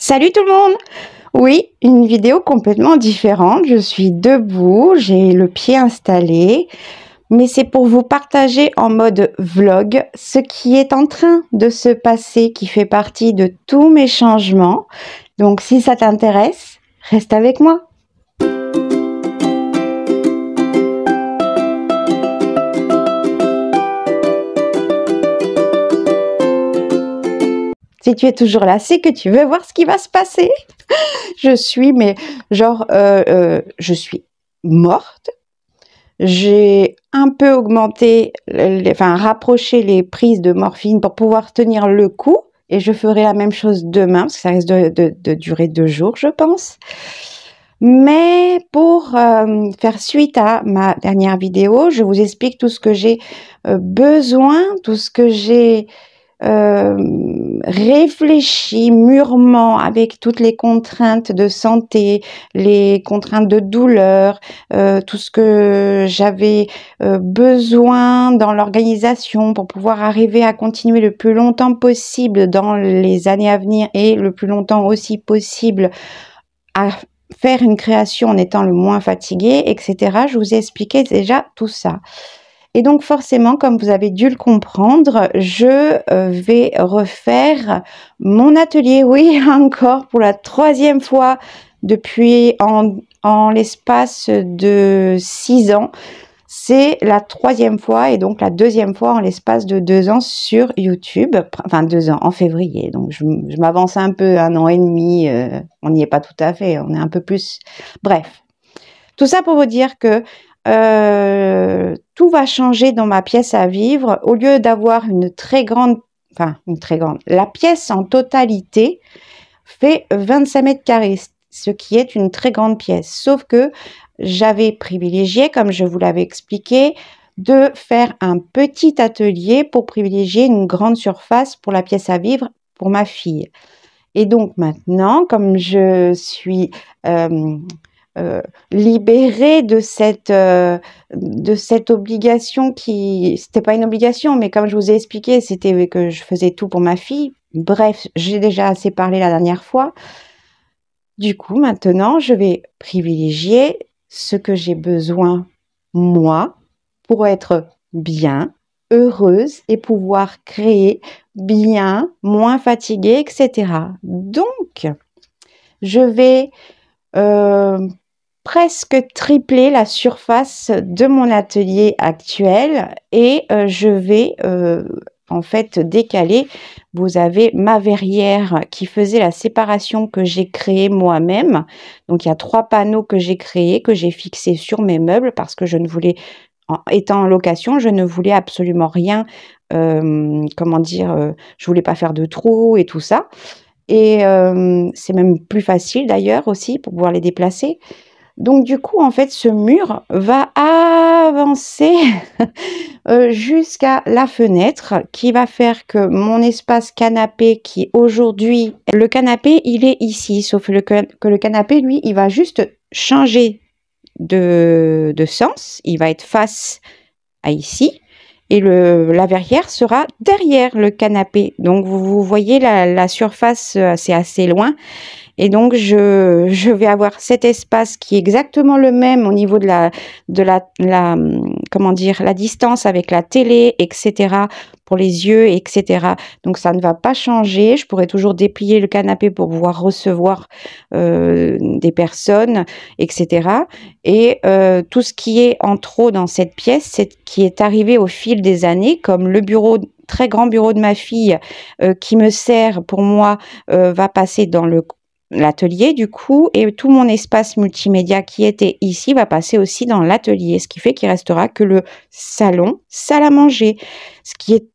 Salut tout le monde! Oui, une vidéo complètement différente. Je suis debout, j'ai le pied installé, mais c'est pour vous partager en mode vlog ce qui est en train de se passer, qui fait partie de tous mes changements. Donc si ça t'intéresse, reste avec moi. Si tu es toujours là, c'est que tu veux voir ce qui va se passer. Je suis, mais genre, je suis morte. J'ai un peu augmenté, rapproché les prises de morphine pour pouvoir tenir le coup. Et je ferai la même chose demain, parce que ça risque de durer 2 jours, je pense. Mais pour faire suite à ma dernière vidéo, je vous explique tout ce que j'ai besoin, tout ce que j'ai réfléchi mûrement avec toutes les contraintes de santé, les contraintes de douleur, tout ce que j'avais besoin dans l'organisation pour pouvoir arriver à continuer le plus longtemps possible dans les années à venir et le plus longtemps aussi possible à faire une création en étant le moins fatigué, etc. Je vous ai expliqué déjà tout ça. Et donc forcément, comme vous avez dû le comprendre, je vais refaire mon atelier, oui, encore pour la 3e fois depuis en l'espace de 6 ans. C'est la 3e fois et donc la 2e fois en l'espace de 2 ans sur YouTube. Enfin 2 ans, en février. Donc je m'avance un peu, 1 an et demi. On n'y est pas tout à fait, on est un peu plus. Bref, tout ça pour vous dire que tout va changer dans ma pièce à vivre. Au lieu d'avoir la pièce en totalité fait 25 mètres carrés, ce qui est une très grande pièce. Sauf que j'avais privilégié, comme je vous l'avais expliqué, de faire un petit atelier pour privilégier une grande surface pour la pièce à vivre pour ma fille. Et donc maintenant, comme je suis libérée de cette obligation qui, c'était pas une obligation, mais comme je vous ai expliqué, c'était que je faisais tout pour ma fille. Bref, j'ai déjà assez parlé la dernière fois. Du coup, maintenant, je vais privilégier ce que j'ai besoin, moi, pour être bien, heureuse et pouvoir créer bien, moins fatiguée, etc. Donc, je vais presque tripler la surface de mon atelier actuel et je vais en fait décaler. Vous avez ma verrière qui faisait la séparation que j'ai créée moi-même. Donc il y a 3 panneaux que j'ai créés, que j'ai fixés sur mes meubles parce que je ne voulais, étant en location, je ne voulais absolument rien, je voulais pas faire de trous et tout ça. Et c'est même plus facile d'ailleurs aussi pour pouvoir les déplacer. Donc du coup, en fait, ce mur va avancer jusqu'à la fenêtre qui va faire que mon espace canapé qui aujourd'hui, le canapé, il est ici, sauf que le canapé, lui, il va juste changer de sens. Il va être face à ici. Et la verrière sera derrière le canapé. Donc, vous voyez la surface, c'est assez loin. Et donc, je vais avoir cet espace qui est exactement le même au niveau de la distance avec la télé, etc., pour les yeux, etc. Donc, ça ne va pas changer. Je pourrai toujours déplier le canapé pour pouvoir recevoir des personnes, etc. Et tout ce qui est en trop dans cette pièce, qui est arrivé au fil des années, comme le très grand bureau de ma fille qui me sert pour moi, va passer dans l'atelier du coup, et tout mon espace multimédia qui était ici va passer aussi dans l'atelier, ce qui fait qu'il restera que le salon, salle à manger, ce qui est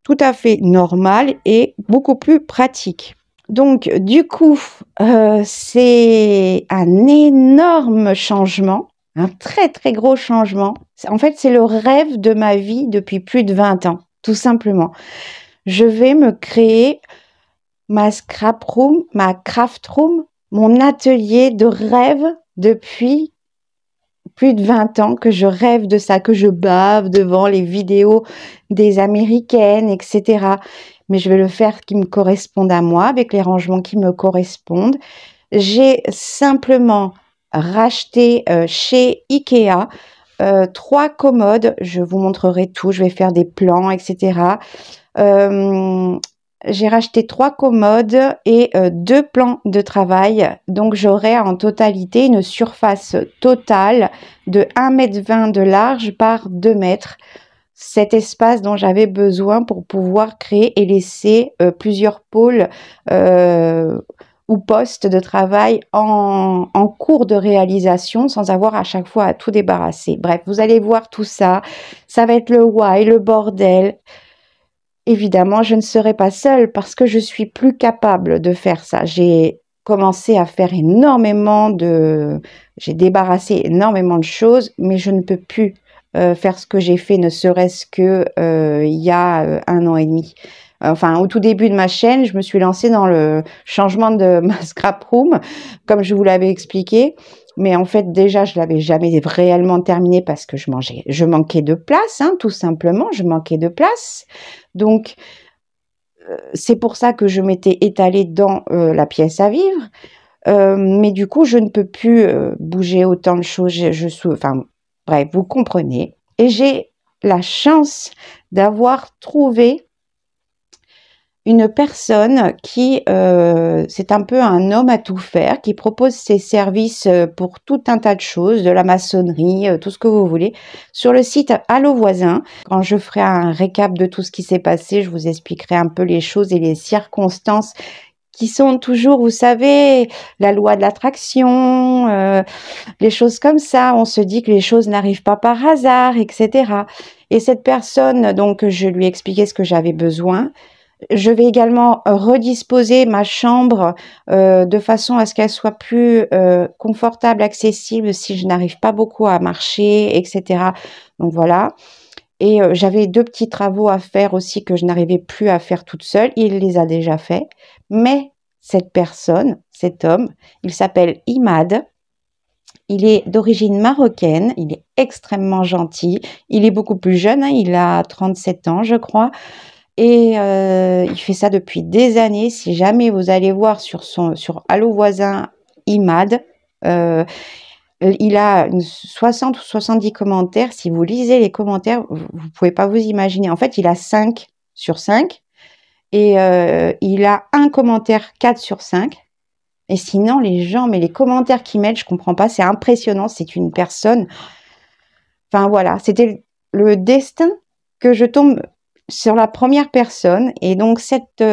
tout à fait normal et beaucoup plus pratique. Donc du coup, c'est un énorme changement, un très très gros changement. En fait, c'est le rêve de ma vie depuis plus de 20 ans, tout simplement. Je vais me créer ma scrap room, ma craft room, mon atelier de rêve depuis plus de 20 ans que je rêve de ça, que je bave devant les vidéos des Américaines, etc. mais je vais le faire qui me corresponde à moi, avec les rangements qui me correspondent. J'ai simplement racheté chez Ikea 3 commodes. Je vous montrerai tout, je vais faire des plans, etc. J'ai racheté 3 commodes et 2 plans de travail. Donc, j'aurai en totalité une surface totale de 1,20 m de large par 2 mètres. Cet espace dont j'avais besoin pour pouvoir créer et laisser plusieurs pôles ou postes de travail en cours de réalisation sans avoir à chaque fois à tout débarrasser. Bref, vous allez voir tout ça. Ça va être le why, le bordel. Évidemment, je ne serai pas seule parce que je suis plus capable de faire ça. J'ai commencé à faire j'ai débarrassé énormément de choses, mais je ne peux plus faire ce que j'ai fait, ne serait-ce que il y a 1 an et demi. Enfin, au tout début de ma chaîne, je me suis lancée dans le changement de ma scrap room, comme je vous l'avais expliqué. Mais en fait, déjà, je l'avais jamais réellement terminé parce que je manquais de place, hein, tout simplement. Je manquais de place. Donc, c'est pour ça que je m'étais étalée dans la pièce à vivre. Mais du coup, je ne peux plus bouger autant de choses. Enfin, bref, vous comprenez. Et j'ai la chance d'avoir trouvé une personne qui, c'est un peu un homme à tout faire, qui propose ses services pour tout un tas de choses, de la maçonnerie, tout ce que vous voulez, sur le site Allo Voisin. Quand je ferai un récap de tout ce qui s'est passé, je vous expliquerai un peu les choses et les circonstances qui sont toujours, vous savez, la loi de l'attraction, les choses comme ça. On se dit que les choses n'arrivent pas par hasard, etc. Et cette personne, donc, je lui ai expliqué ce que j'avais besoin. Je vais également redisposer ma chambre de façon à ce qu'elle soit plus confortable, accessible si je n'arrive pas beaucoup à marcher, etc. Donc voilà. Et j'avais 2 petits travaux à faire aussi que je n'arrivais plus à faire toute seule. Il les a déjà faits. Mais cette personne, cet homme, il s'appelle Imad. Il est d'origine marocaine. Il est extrêmement gentil. Il est beaucoup plus jeune, hein, il a 37 ans, je crois. Et il fait ça depuis des années. Si jamais vous allez voir sur Allo Voisin Imad, il a 60 ou 70 commentaires. Si vous lisez les commentaires, vous ne pouvez pas vous imaginer. En fait, il a 5 sur 5 et il a un commentaire 4 sur 5. Et sinon, mais les commentaires qu'il met, je comprends pas. C'est impressionnant. C'est une personne. Enfin voilà, c'était le destin que je tombe sur la première personne. Et donc cette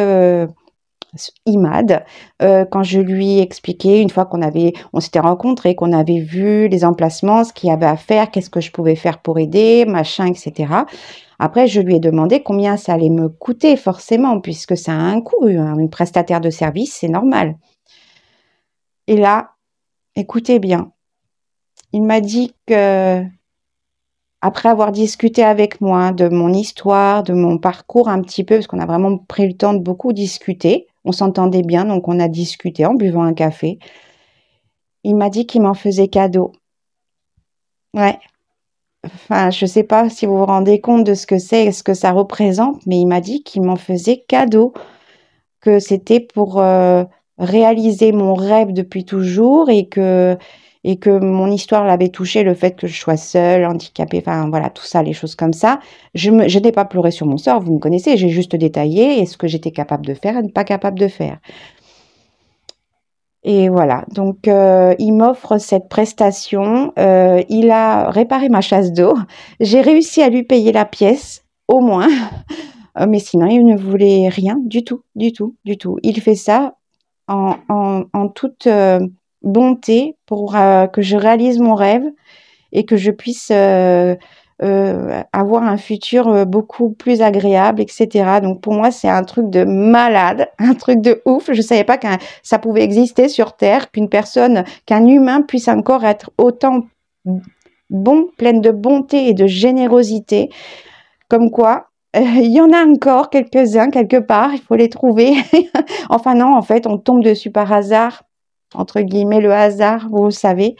Imad, quand je lui ai expliqué, une fois on s'était rencontrés, qu'on avait vu les emplacements, ce qu'il y avait à faire, qu'est-ce que je pouvais faire pour aider, machin, etc. Après, je lui ai demandé combien ça allait me coûter, forcément, puisque ça a un coût, une prestataire de service, c'est normal. Et là, écoutez bien, il m'a dit que après avoir discuté avec moi de mon histoire, de mon parcours un petit peu, parce qu'on a vraiment pris le temps de beaucoup discuter, on s'entendait bien, donc on a discuté en buvant un café. Il m'a dit qu'il m'en faisait cadeau. Ouais. Enfin, je ne sais pas si vous vous rendez compte de ce que c'est et ce que ça représente, mais il m'a dit qu'il m'en faisait cadeau, que c'était pour réaliser mon rêve depuis toujours et que mon histoire l'avait touché, le fait que je sois seule, handicapée, enfin voilà, tout ça, les choses comme ça. Je n'ai pas pleuré sur mon sort, vous me connaissez, j'ai juste détaillé ce que j'étais capable de faire et pas capable de faire. Et voilà, donc il m'offre cette prestation, il a réparé ma chasse d'eau, j'ai réussi à lui payer la pièce, au moins, mais sinon il ne voulait rien du tout, du tout, du tout. Il fait ça en toute bonté pour que je réalise mon rêve et que je puisse avoir un futur beaucoup plus agréable, etc. Donc pour moi, c'est un truc de malade, un truc de ouf. Je ne savais pas que ça pouvait exister sur Terre, qu'un humain puisse encore être autant bon, pleine de bonté et de générosité. Comme quoi, il y en a encore quelques-uns, quelque part, il faut les trouver. Enfin non, en fait, on tombe dessus par hasard, entre guillemets, le hasard, vous le savez.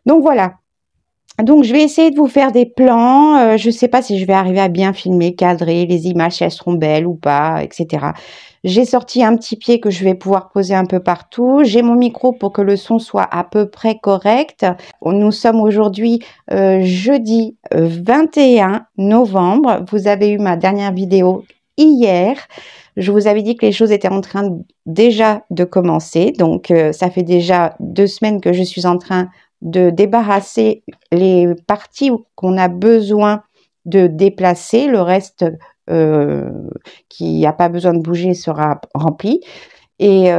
Donc voilà. Donc, je vais essayer de vous faire des plans. Je ne sais pas si je vais arriver à bien filmer, cadrer les images, si elles seront belles ou pas, etc. J'ai sorti un petit pied que je vais pouvoir poser un peu partout. J'ai mon micro pour que le son soit à peu près correct. Nous sommes aujourd'hui jeudi 21 novembre. Vous avez eu ma dernière vidéo hier. Je vous avais dit que les choses étaient en train déjà de commencer. Donc, ça fait déjà 2 semaines que je suis en train de débarrasser les parties qu'on a besoin de déplacer. Le reste qui n'a pas besoin de bouger sera rempli. Et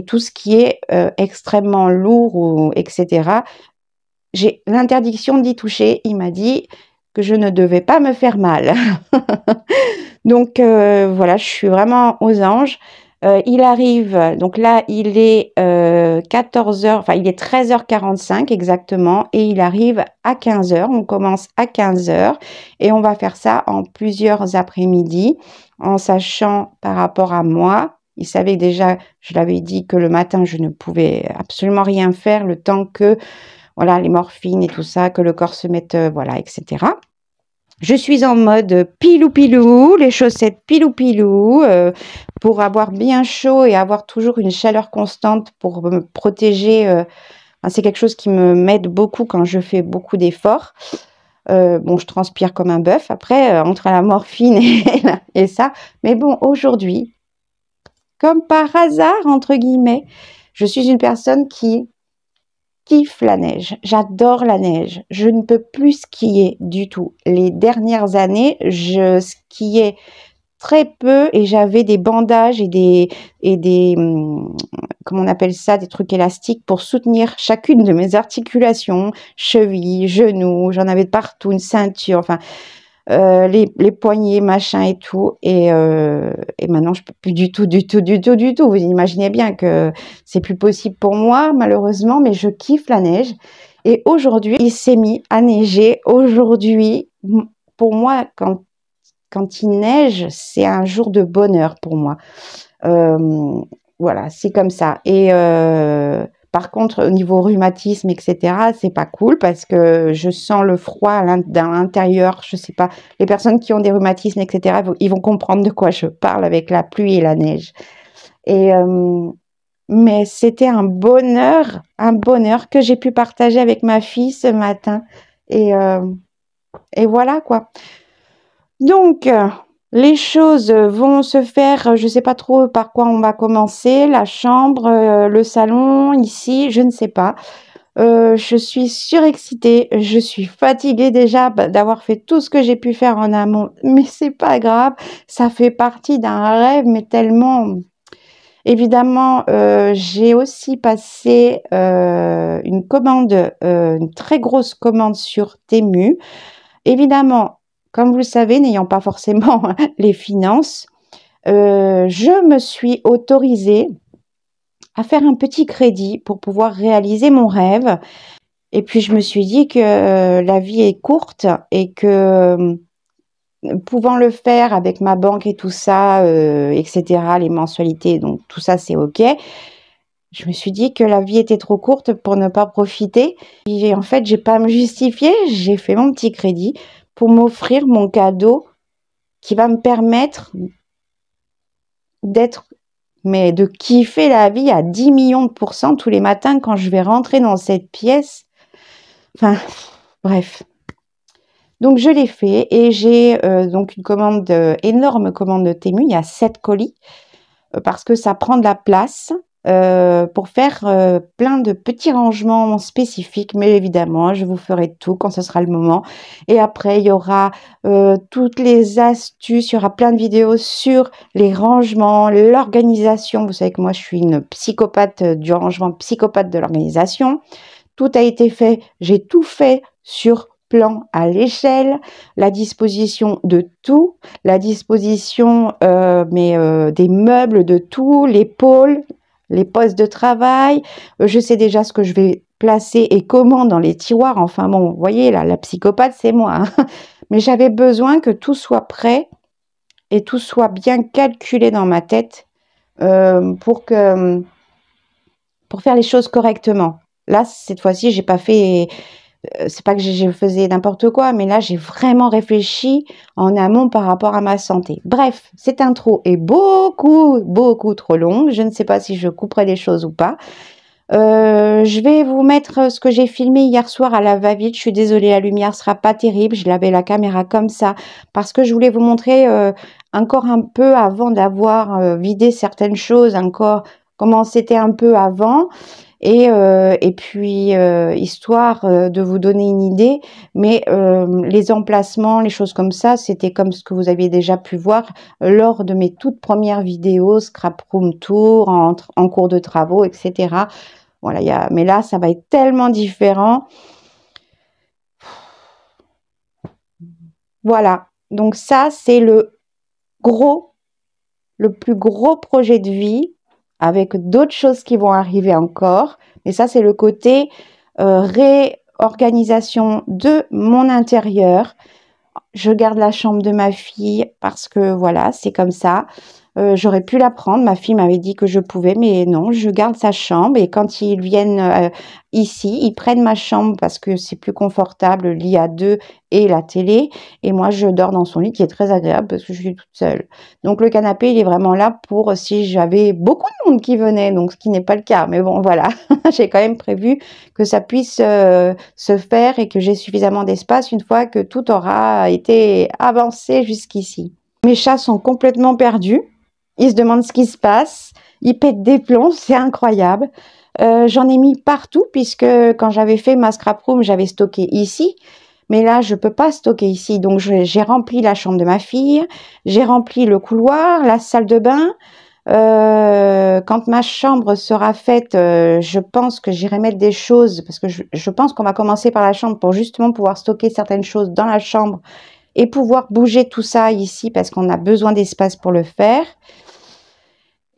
tout ce qui est extrêmement lourd, ou, etc., j'ai l'interdiction d'y toucher. Il m'a dit que je ne devais pas me faire mal. Donc voilà, je suis vraiment aux anges. Il arrive, donc là il est 14h, enfin il est 13h45 exactement, et il arrive à 15h. On commence à 15h et on va faire ça en plusieurs après-midi, en sachant par rapport à moi. Il savait déjà, je l'avais dit, que le matin je ne pouvais absolument rien faire le temps que, voilà, les morphines et tout ça, que le corps se mette, voilà, etc. Je suis en mode pilou-pilou, les chaussettes pilou-pilou, pour avoir bien chaud et avoir toujours une chaleur constante pour me protéger. C'est quelque chose qui m'aide beaucoup quand je fais beaucoup d'efforts. Bon, je transpire comme un bœuf après, entre la morphine et ça. Mais bon, aujourd'hui, comme par hasard, entre guillemets, je suis une personne qui kiffe la neige. J'adore la neige. Je ne peux plus skier du tout. Les dernières années, je skiais très peu et j'avais des bandages et des comment on appelle ça, des trucs élastiques pour soutenir chacune de mes articulations, chevilles, genoux, j'en avais partout, une ceinture, enfin les poignets, machin et tout. Et maintenant, je peux plus du tout. Vous imaginez bien que c'est plus possible pour moi, malheureusement, mais je kiffe la neige. Et aujourd'hui, il s'est mis à neiger. Aujourd'hui, pour moi, quand il neige, c'est un jour de bonheur pour moi. Voilà, c'est comme ça. Et par contre, au niveau rhumatisme, etc., c'est pas cool parce que je sens le froid dans l'intérieur. Je sais pas, les personnes qui ont des rhumatismes, etc., ils vont comprendre de quoi je parle avec la pluie et la neige. Et mais c'était un bonheur que j'ai pu partager avec ma fille ce matin. Et voilà quoi. Donc, les choses vont se faire, je ne sais pas trop par quoi on va commencer, la chambre, le salon, ici, je ne sais pas. Je suis surexcitée, je suis fatiguée déjà d'avoir fait tout ce que j'ai pu faire en amont, mais c'est pas grave, ça fait partie d'un rêve, mais tellement... Évidemment, j'ai aussi passé une commande, une très grosse commande sur Temu. Évidemment, comme vous le savez, n'ayant pas forcément les finances, je me suis autorisée à faire un petit crédit pour pouvoir réaliser mon rêve. Et puis, je me suis dit que la vie est courte et que pouvant le faire avec ma banque et tout ça, etc., les mensualités, donc tout ça, c'est OK. Je me suis dit que la vie était trop courte pour ne pas profiter. Et en fait, j'ai pas à me justifier. J'ai fait mon petit crédit pour m'offrir mon cadeau qui va me permettre de kiffer la vie à 10 millions de % tous les matins quand je vais rentrer dans cette pièce. Enfin, bref. Donc, je l'ai fait et j'ai donc une énorme commande de Temu. Il y a 7 colis parce que ça prend de la place. Pour faire plein de petits rangements spécifiques, mais évidemment, je vous ferai tout quand ce sera le moment. Et après, il y aura toutes les astuces, il y aura plein de vidéos sur les rangements, l'organisation. Vous savez que moi, je suis une psychopathe du rangement, psychopathe de l'organisation. Tout a été fait, j'ai tout fait sur plan à l'échelle, la disposition de tout, la disposition des meubles de tout, les pôles, les postes de travail, je sais déjà ce que je vais placer et comment dans les tiroirs. Enfin bon, vous voyez, là, la psychopathe, c'est moi. Hein. Mais j'avais besoin que tout soit prêt et tout soit bien calculé dans ma tête pour faire les choses correctement. Là, cette fois-ci, j'ai pas fait c'est pas que je faisais n'importe quoi, mais là, j'ai vraiment réfléchi en amont par rapport à ma santé. Bref, cette intro est beaucoup, beaucoup trop longue. Je ne sais pas si je couperai les choses ou pas. Je vais vous mettre ce que j'ai filmé hier soir à la va-vite. Je suis désolée, la lumière sera pas terrible. Je l'avais la caméra comme ça parce que je voulais vous montrer encore un peu avant d'avoir vidé certaines choses, encore comment c'était un peu avant. Et puis, histoire de vous donner une idée, mais les emplacements, les choses comme ça, c'était comme ce que vous aviez déjà pu voir lors de mes toutes premières vidéos, Scrap Room Tour, en cours de travaux, etc. Voilà, mais là, ça va être tellement différent. Voilà, donc ça, c'est le plus gros projet de vie, avec d'autres choses qui vont arriver encore. Mais ça, c'est le côté réorganisation de mon intérieur. Je garde la chambre de ma fille parce que voilà, c'est comme ça. J'aurais pu la prendre. Ma fille m'avait dit que je pouvais, mais non, je garde sa chambre. Et quand ils viennent ici, ils prennent ma chambre parce que c'est plus confortable, le lit à deux et la télé. Et moi, je dors dans son lit qui est très agréable parce que je suis toute seule. Donc, le canapé, il est vraiment là pour si j'avais beaucoup de monde qui venait, donc ce qui n'est pas le cas. Mais bon, voilà, j'ai quand même prévu que ça puisse se faire et que j'ai suffisamment d'espace une fois que tout aura été avancé jusqu'ici. Mes chats sont complètement perdus. Ils se demandent ce qui se passe. Ils pètent des plombs, c'est incroyable. J'en ai mis partout puisque quand j'avais fait ma scrap room, j'avais stocké ici. Mais là, je peux pas stocker ici. Donc, j'ai rempli la chambre de ma fille. J'ai rempli le couloir, la salle de bain. Quand ma chambre sera faite, je pense que j'irai mettre des choses parce que je pense qu'on va commencer par la chambre pour justement pouvoir stocker certaines choses dans la chambre et pouvoir bouger tout ça ici parce qu'on a besoin d'espace pour le faire.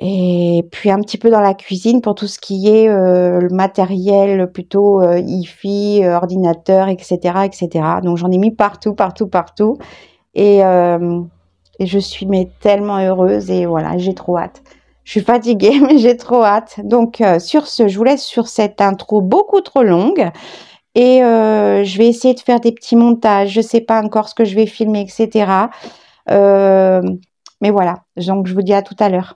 Et puis un petit peu dans la cuisine pour tout ce qui est le matériel plutôt hi-fi, ordinateur, etc., etc. Donc j'en ai mis partout, partout, partout. Et je suis tellement heureuse et voilà, j'ai trop hâte. Je suis fatiguée, mais j'ai trop hâte. Donc sur ce, je vous laisse sur cette intro beaucoup trop longue. Et je vais essayer de faire des petits montages. Je ne sais pas encore ce que je vais filmer, etc. Mais voilà, donc je vous dis à tout à l'heure.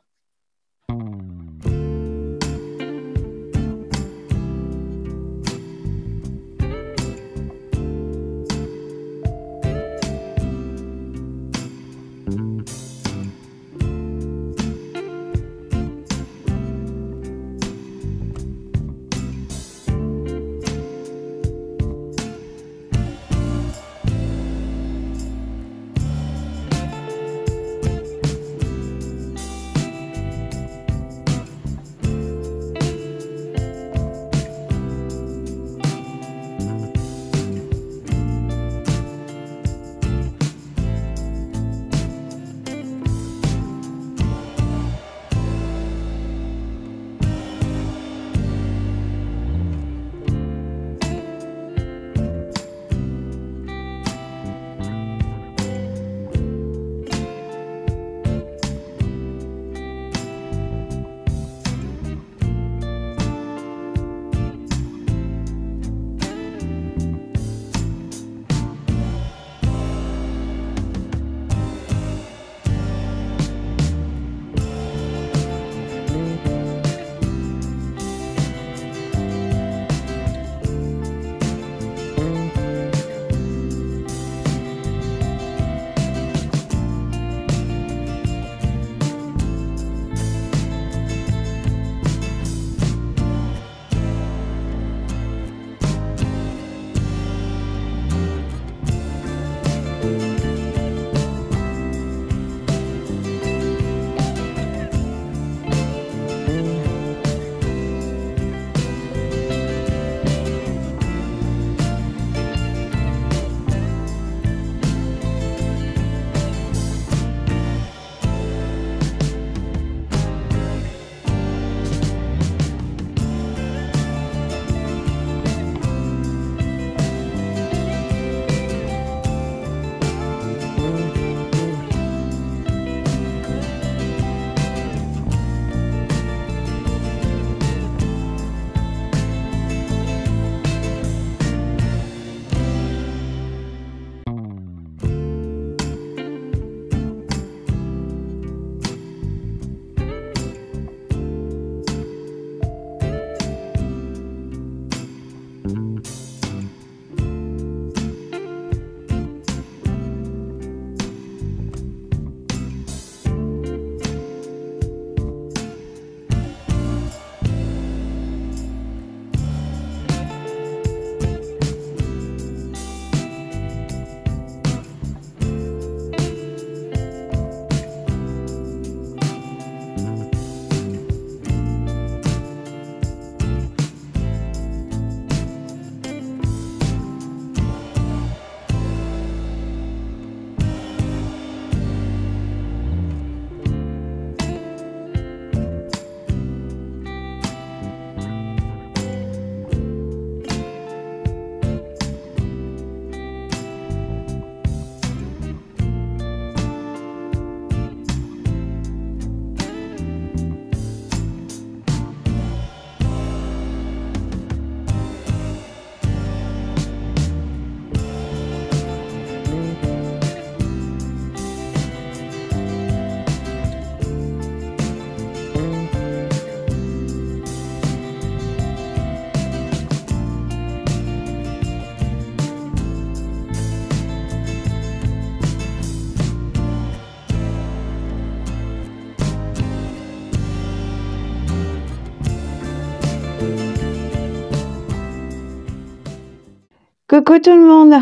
Coucou tout le monde.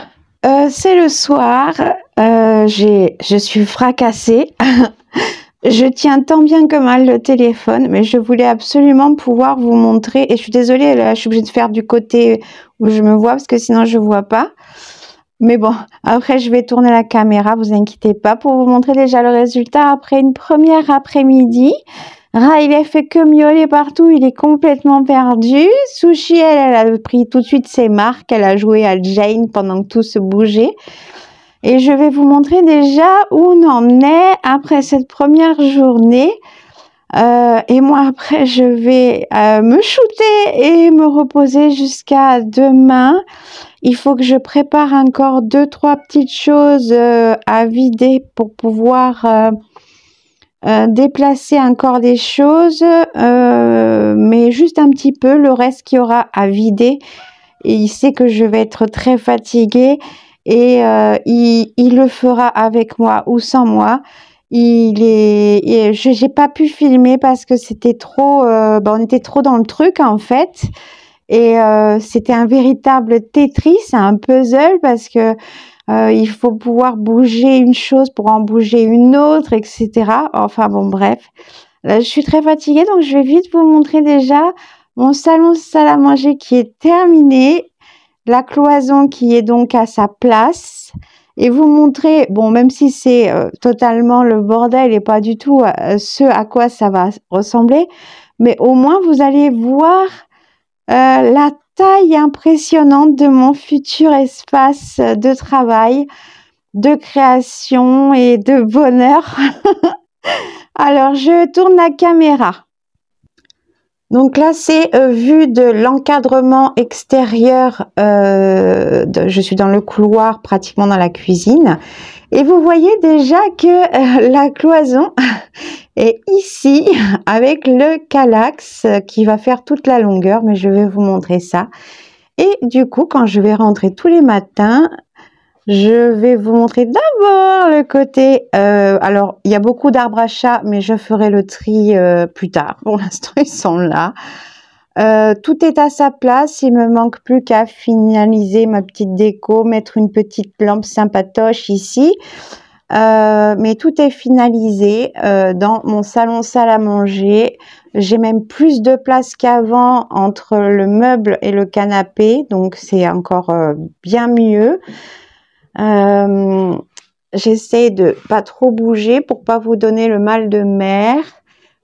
C'est le soir. Je suis fracassée. Je tiens tant bien que mal le téléphone, mais je voulais absolument pouvoir vous montrer. Et je suis désolée, là, je suis obligée de faire du côté où je me vois parce que sinon je vois pas. Mais bon, après je vais tourner la caméra, vous inquiétez pas, pour vous montrer déjà le résultat après une première après-midi. Riley fait que miauler partout, il est complètement perdu. Sushi, elle a pris tout de suite ses marques, elle a joué à Jane pendant que tout se bougeait. Et je vais vous montrer déjà où on en est après cette première journée. Et moi après je vais me shooter et me reposer jusqu'à demain. Il faut que je prépare encore 2-3 petites choses à vider pour pouvoir déplacer encore des choses, mais juste un petit peu. Le reste qu'il y aura à vider, et il sait que je vais être très fatiguée et il le fera avec moi ou sans moi. J'ai pas pu filmer parce que c'était trop, on était trop dans le truc en fait. Et c'était un véritable Tetris, un puzzle parce que il faut pouvoir bouger une chose pour en bouger une autre, etc. Enfin bon, bref. Là, je suis très fatiguée, donc je vais vite vous montrer déjà mon salon salle à manger qui est terminé, la cloison qui est donc à sa place, et vous montrer, bon, même si c'est totalement le bordel et pas du tout ce à quoi ça va ressembler, mais au moins vous allez voir la taille impressionnante de mon futur espace de travail, de création et de bonheur. Alors, je tourne la caméra. Donc là, c'est vue de l'encadrement extérieur. Je suis dans le couloir, pratiquement dans la cuisine. Et vous voyez déjà que la cloison est ici avec le Kallax qui va faire toute la longueur, mais je vais vous montrer ça. Et du coup, quand je vais rentrer tous les matins, je vais vous montrer d'abord le côté... alors, il y a beaucoup d'arbres à chat, mais je ferai le tri plus tard. Pour l'instant, ils sont là. Tout est à sa place, il me manque plus qu'à finaliser ma petite déco, mettre une petite lampe sympatoche ici, mais tout est finalisé dans mon salon salle à manger. J'ai même plus de place qu'avant entre le meuble et le canapé, donc c'est encore bien mieux. J'essaie de pas trop bouger pour pas vous donner le mal de mer.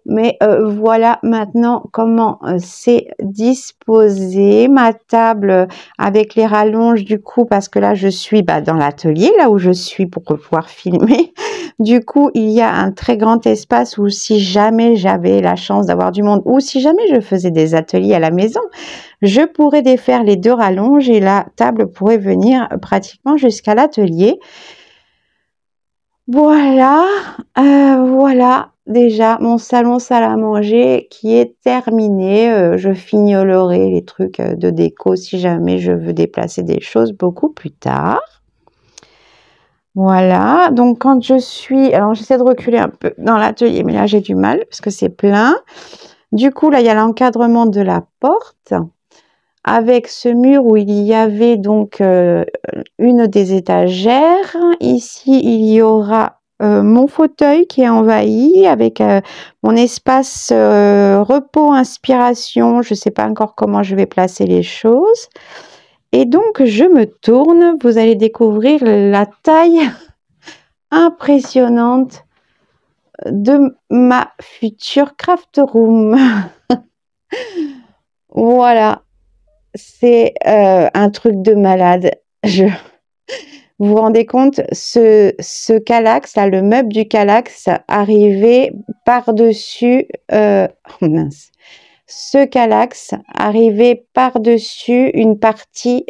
Mais voilà maintenant comment c'est disposé. Ma table avec les rallonges du coup, parce que là je suis dans l'atelier, là où je suis pour pouvoir filmer. Du coup, il y a un très grand espace où si jamais j'avais la chance d'avoir du monde ou si jamais je faisais des ateliers à la maison, je pourrais défaire les 2 rallonges et la table pourrait venir pratiquement jusqu'à l'atelier. Voilà, voilà déjà mon salon salle à manger qui est terminé. Je fignolerai les trucs de déco si jamais je veux déplacer des choses beaucoup plus tard. Voilà, donc quand je suis... Alors j'essaie de reculer un peu dans l'atelier, mais là j'ai du mal parce que c'est plein. Du coup, là il y a l'encadrement de la porte avec ce mur où il y avait donc une des étagères. Ici, il y aura mon fauteuil qui est envahi avec mon espace repos, inspiration. Je ne sais pas encore comment je vais placer les choses. Et donc, je me tourne. Vous allez découvrir la taille impressionnante de ma future craft room. Voilà. C'est un truc de malade. Vous vous rendez compte, ce Kallax, là, le meuble du Kallax arrivait par-dessus... mince. Ce Kallax arrivait par-dessus une partie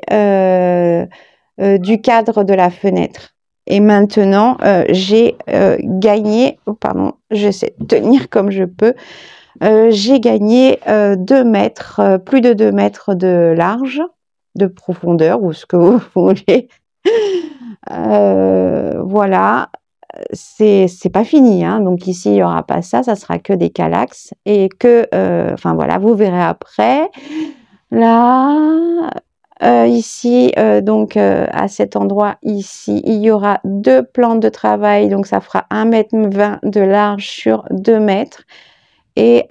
du cadre de la fenêtre. Et maintenant, j'ai gagné... Oh, pardon, j'essaie de tenir comme je peux. J'ai gagné 2 mètres, plus de 2 mètres de large, de profondeur, ou ce que vous voulez. Voilà, c'est pas fini, hein. Donc ici, il n'y aura pas ça, ça sera que des Kallax. Et que, enfin voilà, vous verrez après. Là, Ici, donc à cet endroit ici, il y aura 2 plans de travail, donc ça fera 1,20 m de large sur 2 mètres. Et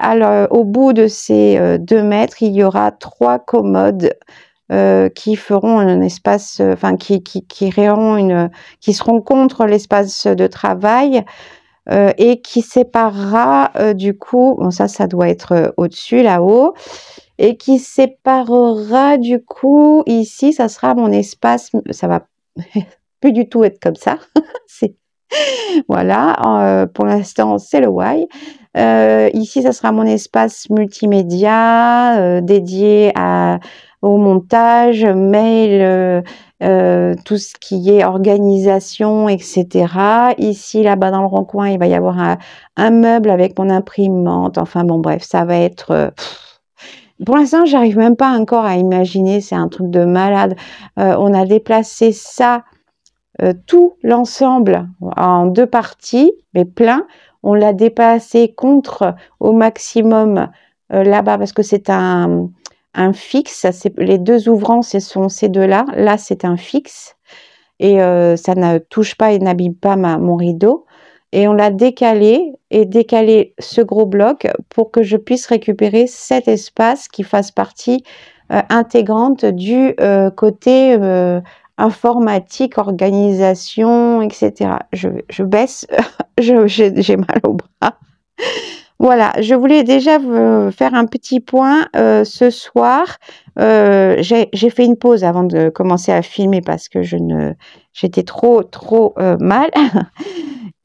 au bout de ces 2 mètres, il y aura 3 commodes qui feront un espace, enfin qui créeront qui seront contre l'espace de travail et qui séparera du coup, bon ça doit être au-dessus là-haut, et qui séparera du coup ici, ça sera mon espace, ça va plus du tout être comme ça. C'est voilà, pour l'instant c'est le why. Ici, ça sera mon espace multimédia dédié au montage, mail, tout ce qui est organisation, etc. Ici, là-bas dans le rond-coin, il va y avoir un meuble avec mon imprimante. Enfin bon, bref, ça va être... Pour l'instant, j'arrive même pas encore à imaginer, c'est un truc de malade. On a déplacé ça, tout l'ensemble en 2 parties, mais plein. On l'a déplacé contre au maximum là-bas parce que c'est un fixe. Les 2 ouvrants, ce sont ces 2-là. Là, c'est un fixe et ça ne touche pas et n'abîme pas mon rideau. Et on l'a décalé ce gros bloc pour que je puisse récupérer cet espace qui fasse partie intégrante du côté informatique, organisation, etc. Je baisse, j'ai mal au bras. Voilà, je voulais déjà vous faire un petit point ce soir. J'ai fait une pause avant de commencer à filmer parce que j'étais trop mal.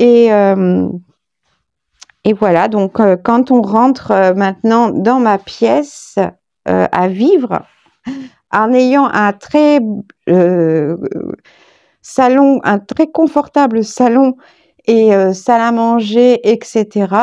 Et voilà, donc quand on rentre maintenant dans ma pièce à vivre, en ayant un très salon, un très confortable salon et salle à manger, etc.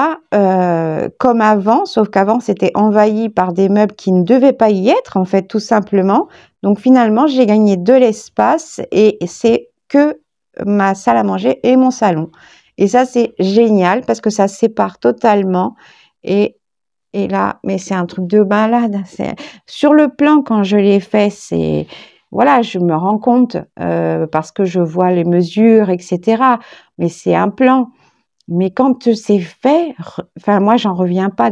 Comme avant, sauf qu'avant c'était envahi par des meubles qui ne devaient pas y être, en fait, tout simplement. Donc finalement, j'ai gagné de l'espace et c'est que ma salle à manger et mon salon. Et ça, c'est génial parce que ça sépare totalement. Et là, mais c'est un truc de malade. Sur le plan, quand je l'ai fait, c'est... Voilà, je me rends compte parce que je vois les mesures, etc. Mais c'est un plan. Mais quand c'est fait, enfin, moi, j'en reviens pas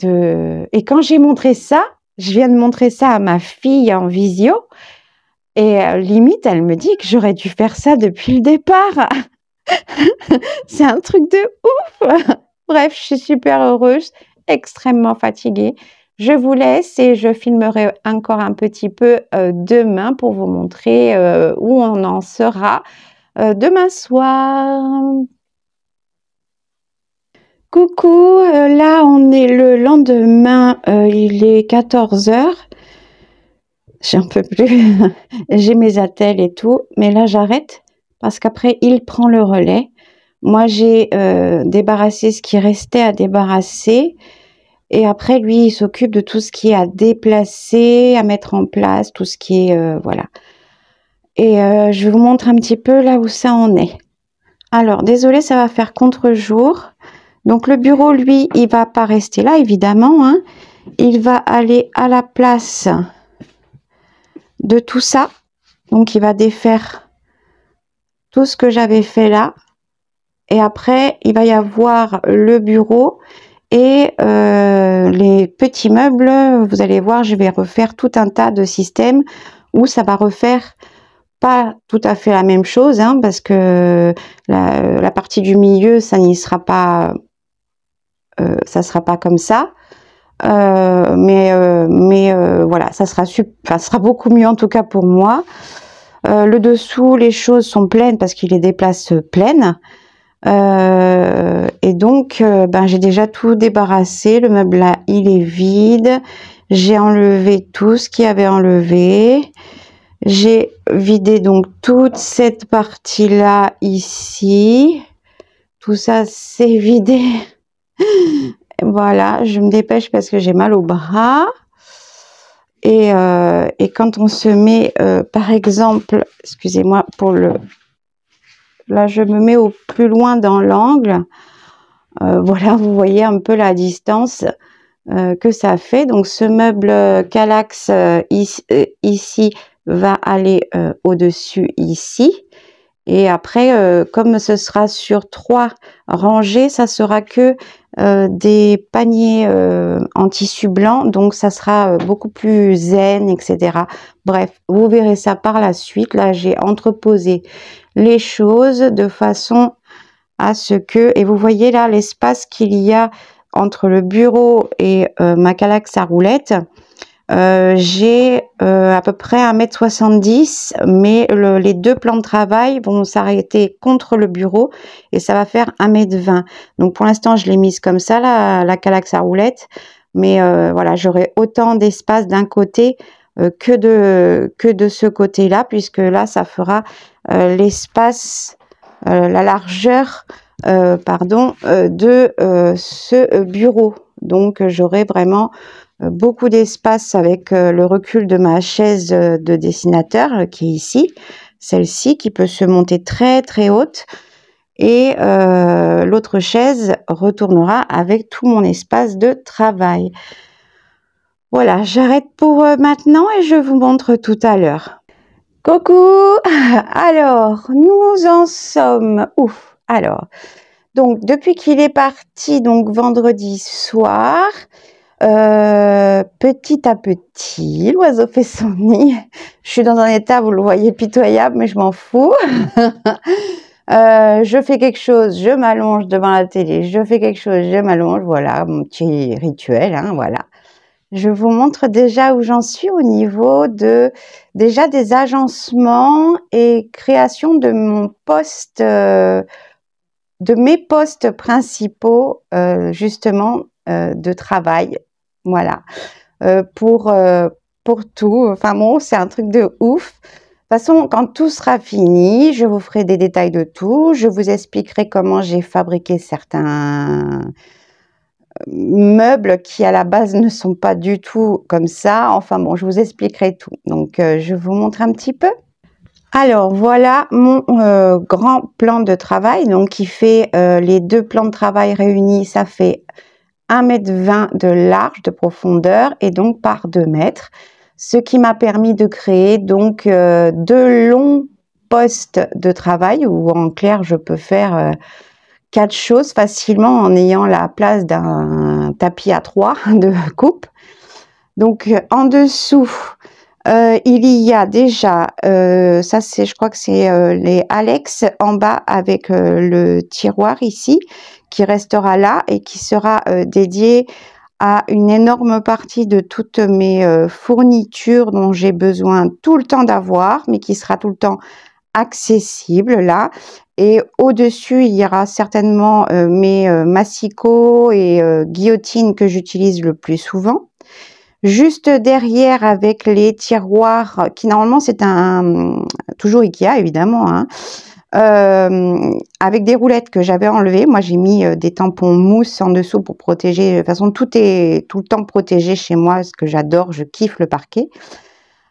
Et quand j'ai montré ça, je viens de montrer ça à ma fille en visio, et limite, elle me dit que j'aurais dû faire ça depuis le départ. C'est un truc de ouf. Bref, je suis super heureuse, extrêmement fatiguée. Je vous laisse et je filmerai encore un petit peu demain pour vous montrer où on en sera demain soir. Coucou, là on est le lendemain, il est 14 h. J'en peux plus. J'ai mes attelles et tout, mais là j'arrête parce qu'après il prend le relais. Moi j'ai débarrassé ce qui restait à débarrasser. Et après, lui, il s'occupe de tout ce qui est à déplacer, à mettre en place, tout ce qui est... voilà. Et je vous montre un petit peu là où ça en est. Alors, désolé, ça va faire contre-jour. Donc, le bureau, lui, il va pas rester là, évidemment. Hein. Il va aller à la place de tout ça. Donc, il va défaire tout ce que j'avais fait là. Et après, il va y avoir le bureau. Et les petits meubles, vous allez voir, je vais refaire tout un tas de systèmes où ça va refaire pas tout à fait la même chose, hein, parce que la partie du milieu, ça n'y sera pas, ça sera pas comme ça. Mais voilà, ça sera beaucoup mieux en tout cas pour moi. Le dessous, les choses sont pleines parce qu'il les déplace pleines. Et donc, ben, j'ai déjà tout débarrassé. Le meuble là, il est vide. J'ai enlevé tout ce qu'il y avait enlevé. J'ai vidé donc toute cette partie-là ici. Tout ça, c'est vidé. Voilà, je me dépêche parce que j'ai mal au bras. Et quand on se met, par exemple, excusez-moi pour le... Là, je me mets au plus loin dans l'angle. Voilà, vous voyez un peu la distance. que ça fait. Donc ce meuble Kallax ici va aller au-dessus ici. Et après, comme ce sera sur 3 rangées, ça sera que des paniers en tissu blanc, donc ça sera beaucoup plus zen, etc. Bref, vous verrez ça par la suite. Là, j'ai entreposé les choses de façon à ce que, et vous voyez là l'espace qu'il y a entre le bureau et ma Kallax à roulettes. J'ai à peu près 1,70 m, mais les 2 plans de travail vont s'arrêter contre le bureau et ça va faire 1,20 m. Donc pour l'instant, je l'ai mise comme ça, la Kallax à roulettes, mais voilà, j'aurai autant d'espace d'un côté que de ce côté-là, puisque là, ça fera l'espace, la largeur, pardon, de ce bureau. Donc j'aurai vraiment beaucoup d'espace avec le recul de ma chaise de dessinateur qui est ici, celle-ci qui peut se monter très très haute, et l'autre chaise retournera avec tout mon espace de travail. Voilà, j'arrête pour maintenant et je vous montre tout à l'heure. Coucou! Alors, nous en sommes... Ouf! Alors, donc depuis qu'il est parti, donc vendredi soir, petit à petit, l'oiseau fait son nid. Je suis dans un état, vous le voyez, pitoyable, mais je m'en fous. Je fais quelque chose, je m'allonge devant la télé. Je fais quelque chose, je m'allonge. Voilà, mon petit rituel, hein, voilà. Je vous montre déjà où j'en suis au niveau de, déjà des agencements et création de mon poste, de mes postes principaux, justement, de travail. Voilà, pour tout. Enfin bon, c'est un truc de ouf. De toute façon, quand tout sera fini, je vous ferai des détails de tout. Je vous expliquerai comment j'ai fabriqué certains meubles qui, à la base, ne sont pas du tout comme ça. Enfin bon, je vous expliquerai tout. Donc, je vous montre un petit peu. Alors, voilà mon grand plan de travail. Donc, qui fait les 2 plans de travail réunis, ça fait 1,20 m de large, de profondeur, et donc par 2 mètres, ce qui m'a permis de créer donc 2 longs postes de travail, où en clair je peux faire 4 choses facilement en ayant la place d'un tapis à 3 de coupe. Donc en dessous, il y a déjà, ça c'est, je crois que c'est les Alex en bas avec le tiroir ici, qui restera là et qui sera dédié à une énorme partie de toutes mes fournitures dont j'ai besoin tout le temps d'avoir, mais qui sera tout le temps accessible là. Et au-dessus, il y aura certainement mes massicots et guillotines que j'utilise le plus souvent. Juste derrière, avec les tiroirs, qui normalement c'est toujours Ikea évidemment, hein, avec des roulettes que j'avais enlevées. Moi j'ai mis des tampons mousse en dessous pour protéger. De toute façon, tout est tout le temps protégé chez moi, ce que j'adore, je kiffe le parquet.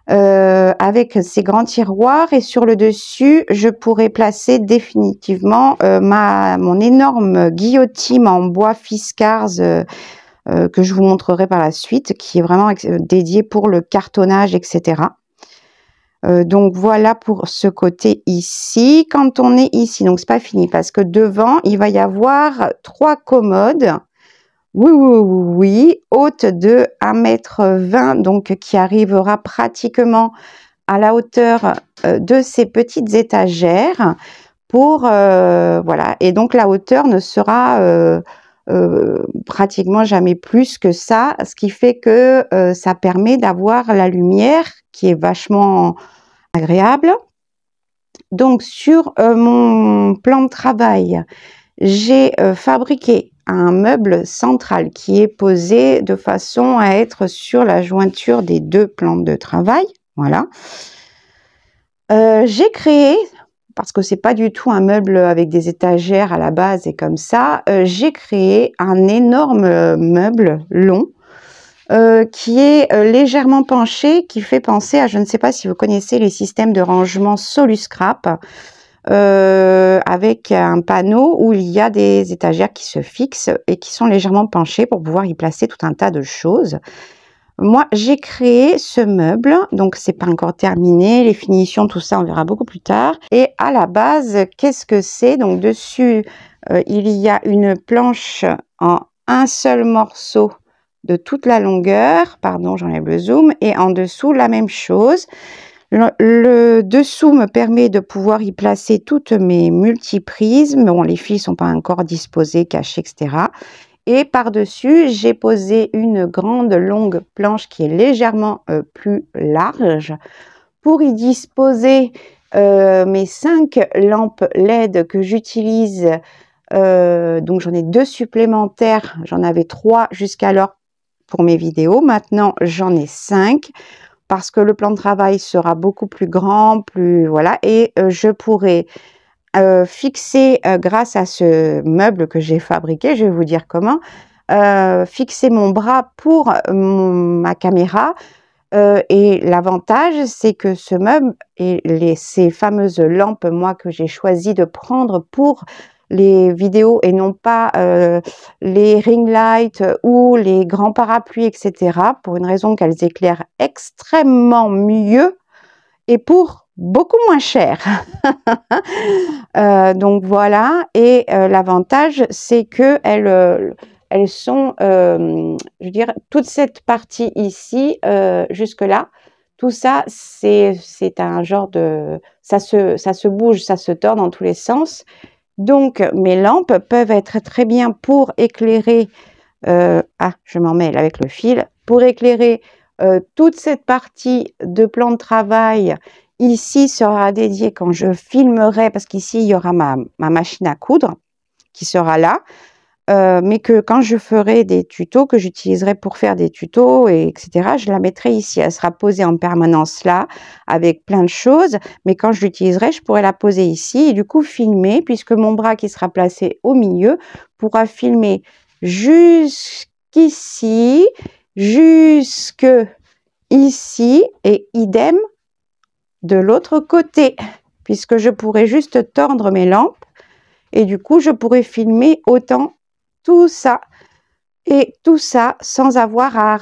Avec ces grands tiroirs, et sur le dessus, je pourrais placer définitivement mon énorme guillotine en bois Fiskars, que je vous montrerai par la suite, qui est vraiment dédié pour le cartonnage, etc. Donc voilà pour ce côté ici. Quand on est ici, donc c'est pas fini, parce que devant, il va y avoir 3 commodes. Oui, haute de 1,20 m, donc qui arrivera pratiquement à la hauteur de ces petites étagères. Pour voilà, et donc la hauteur ne sera pratiquement jamais plus que ça, ce qui fait que ça permet d'avoir la lumière qui est vachement agréable. Donc sur mon plan de travail, j'ai fabriqué un meuble central qui est posé de façon à être sur la jointure des 2 plans de travail. Voilà. J'ai créé, parce que c'est pas du tout un meuble avec des étagères à la base et comme ça, j'ai créé un énorme meuble long qui est légèrement penché, qui fait penser à, je ne sais pas si vous connaissez les systèmes de rangement Soluscrap. avec un panneau où il y a des étagères qui se fixent et qui sont légèrement penchées pour pouvoir y placer tout un tas de choses. Moi, j'ai créé ce meuble, donc c'est pas encore terminé, les finitions, tout ça, on verra beaucoup plus tard. Et à la base, qu'est-ce que c'est? Donc dessus, il y a une planche en un seul morceau de toute la longueur, pardon, j'enlève le zoom, et en dessous, la même chose. Le dessous me permet de pouvoir y placer toutes mes multiprises. Bon, les fils sont pas encore disposés, cachés, etc. Et par-dessus, j'ai posé une grande longue planche qui est légèrement plus large pour y disposer mes 5 lampes LED que j'utilise. Donc j'en ai 2 supplémentaires, j'en avais 3 jusqu'alors pour mes vidéos. Maintenant, j'en ai 5 parce que le plan de travail sera beaucoup plus grand, plus voilà, et je pourrai fixer grâce à ce meuble que j'ai fabriqué, je vais vous dire comment, fixer mon bras pour ma caméra. Et l'avantage, c'est que ce meuble et ces fameuses lampes, moi, que j'ai choisi de prendre pour les vidéos et non pas les ring lights ou les grands parapluies, etc., pour une raison qu'elles éclairent extrêmement mieux et pour beaucoup moins cher. Donc voilà, et l'avantage, c'est que elles sont, je veux dire, toute cette partie ici, jusque-là, tout ça, c'est un genre de... Ça se bouge, ça se tord dans tous les sens. Donc, mes lampes peuvent être très bien pour éclairer... je m'en mêle avec le fil. Pour éclairer toute cette partie de plan de travail, ici sera dédié quand je filmerai, parce qu'ici, il y aura ma machine à coudre qui sera là. Mais que quand je ferai des tutos, que j'utiliserai pour faire des tutos, etc., je la mettrai ici. Elle sera posée en permanence là, avec plein de choses. Mais quand je l'utiliserai, je pourrai la poser ici et du coup filmer, puisque mon bras qui sera placé au milieu pourra filmer jusqu'ici, jusque ici et idem de l'autre côté, puisque je pourrai juste tordre mes lampes et du coup, je pourrai filmer autant tout ça et tout ça sans avoir à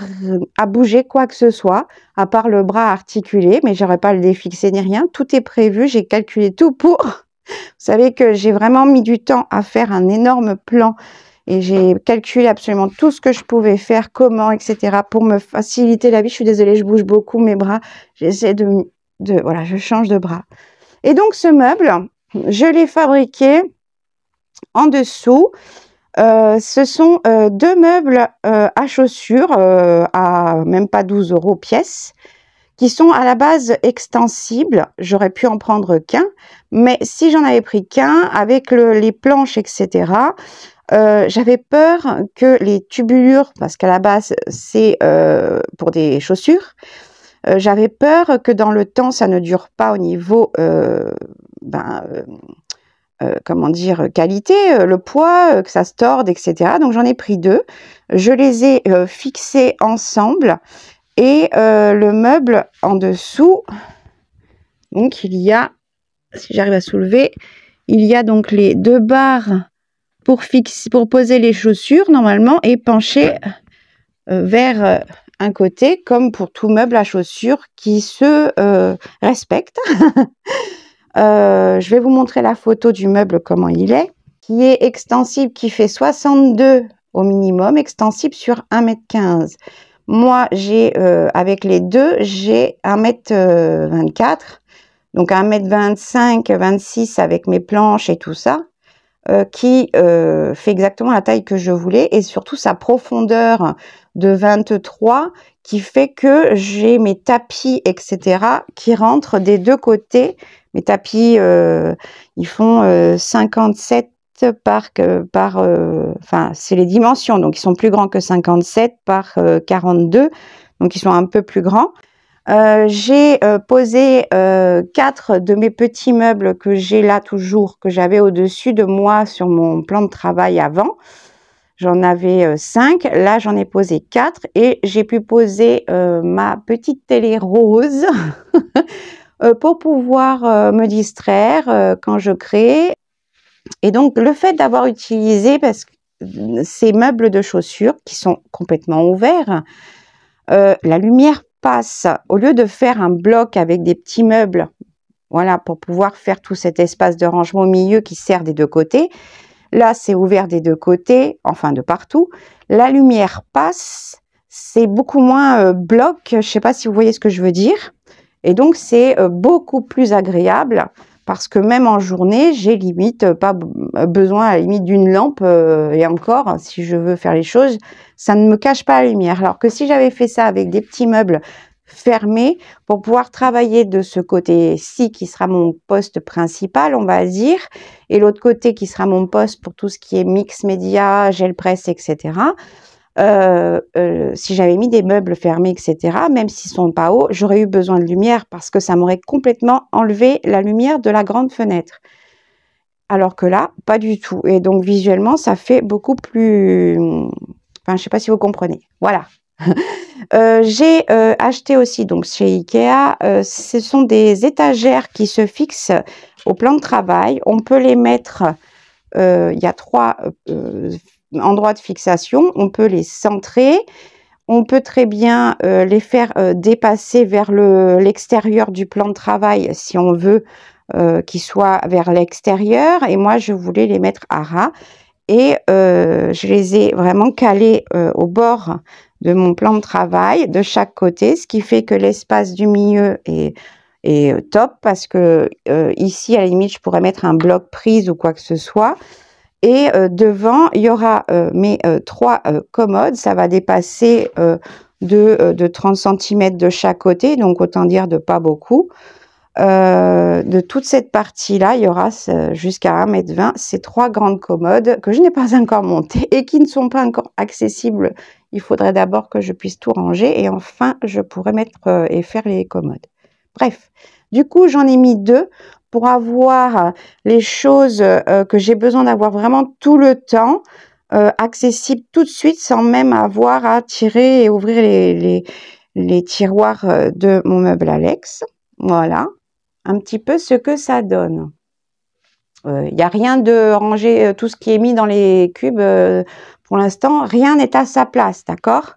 bouger quoi que ce soit, à part le bras articulé, mais j'aurais pas à le défixer ni rien. Tout est prévu, j'ai calculé tout pour. Vous savez que j'ai vraiment mis du temps à faire un énorme plan et j'ai calculé absolument tout ce que je pouvais faire, comment, etc. pour me faciliter la vie. Je suis désolée, je bouge beaucoup mes bras. J'essaie voilà, je change de bras. Et donc ce meuble, je l'ai fabriqué en dessous. Ce sont 2 meubles à chaussures à même pas 12 € pièce, qui sont à la base extensibles. J'aurais pu en prendre qu'un, mais si j'en avais pris qu'un, avec les planches, etc., j'avais peur que les tubulures, parce qu'à la base c'est pour des chaussures, j'avais peur que dans le temps ça ne dure pas au niveau comment dire, qualité, le poids, que ça se torde, etc. Donc j'en ai pris 2. Je les ai fixés ensemble et le meuble en dessous, donc il y a, si j'arrive à soulever, il y a donc les 2 barres pour poser les chaussures normalement et pencher vers un côté, comme pour tout meuble à chaussures qui se respecte. Je vais vous montrer la photo du meuble, comment il est, qui est extensible, qui fait 62 au minimum, extensible sur 1,15 m. Moi, j'ai, avec les deux, j'ai 1,24 m, donc 1,25 m, 26 avec mes planches et tout ça, qui fait exactement la taille que je voulais, et surtout sa profondeur de 23, qui fait que j'ai mes tapis, etc., qui rentrent des 2 côtés. Mes tapis, ils font 57 enfin, c'est les dimensions, donc ils sont plus grands que 57 par 42, donc ils sont un peu plus grands. J'ai posé 4 de mes petits meubles que j'ai là toujours, que j'avais au-dessus de moi sur mon plan de travail avant. J'en avais 5, là j'en ai posé 4 et j'ai pu poser ma petite télé rose pour pouvoir me distraire quand je crée. Et donc, le fait d'avoir utilisé ces meubles de chaussures qui sont complètement ouverts, la lumière passe. Au lieu de faire un bloc avec des petits meubles, voilà, pour pouvoir faire tout cet espace de rangement au milieu qui sert des deux côtés, là, c'est ouvert des deux côtés, enfin de partout. La lumière passe, c'est beaucoup moins bloc, je ne sais pas si vous voyez ce que je veux dire. Et donc, c'est beaucoup plus agréable parce que même en journée, j'ai limite pas besoin à la limite d'une lampe et encore, si je veux faire les choses, ça ne me cache pas la lumière. Alors que si j'avais fait ça avec des petits meubles fermés pour pouvoir travailler de ce côté-ci qui sera mon poste principal, on va dire, et l'autre côté qui sera mon poste pour tout ce qui est mix média, gel presse, etc. Si j'avais mis des meubles fermés, etc., même s'ils sont pas hauts, j'aurais eu besoin de lumière parce que ça m'aurait complètement enlevé la lumière de la grande fenêtre. Alors que là, pas du tout. Et donc, visuellement, ça fait beaucoup plus... Enfin, je sais pas si vous comprenez. Voilà. J'ai acheté aussi, donc chez Ikea, ce sont des étagères qui se fixent au plan de travail. On peut les mettre... Il y a 3 endroits de fixation, on peut les centrer, on peut très bien les faire dépasser vers l'extérieur du plan de travail si on veut qu'ils soient vers l'extérieur, et moi je voulais les mettre à ras et je les ai vraiment calés au bord de mon plan de travail de chaque côté, ce qui fait que l'espace du milieu est top parce que ici à la limite je pourrais mettre un bloc prise ou quoi que ce soit. Et devant, il y aura mes 3 commodes. Ça va dépasser de 30 cm de chaque côté, donc autant dire de pas beaucoup. De toute cette partie-là, il y aura jusqu'à 1,20 m ces 3 grandes commodes que je n'ai pas encore montées et qui ne sont pas encore accessibles. Il faudrait d'abord que je puisse tout ranger et enfin, je pourrais mettre et faire les commodes. Bref, du coup, j'en ai mis 2 pour avoir les choses que j'ai besoin d'avoir vraiment tout le temps, accessibles tout de suite sans même avoir à tirer et ouvrir les tiroirs de mon meuble Alex. Voilà, un petit peu ce que ça donne. Il n'y a rien de ranger, tout ce qui est mis dans les cubes, pour l'instant, rien n'est à sa place, d'accord ?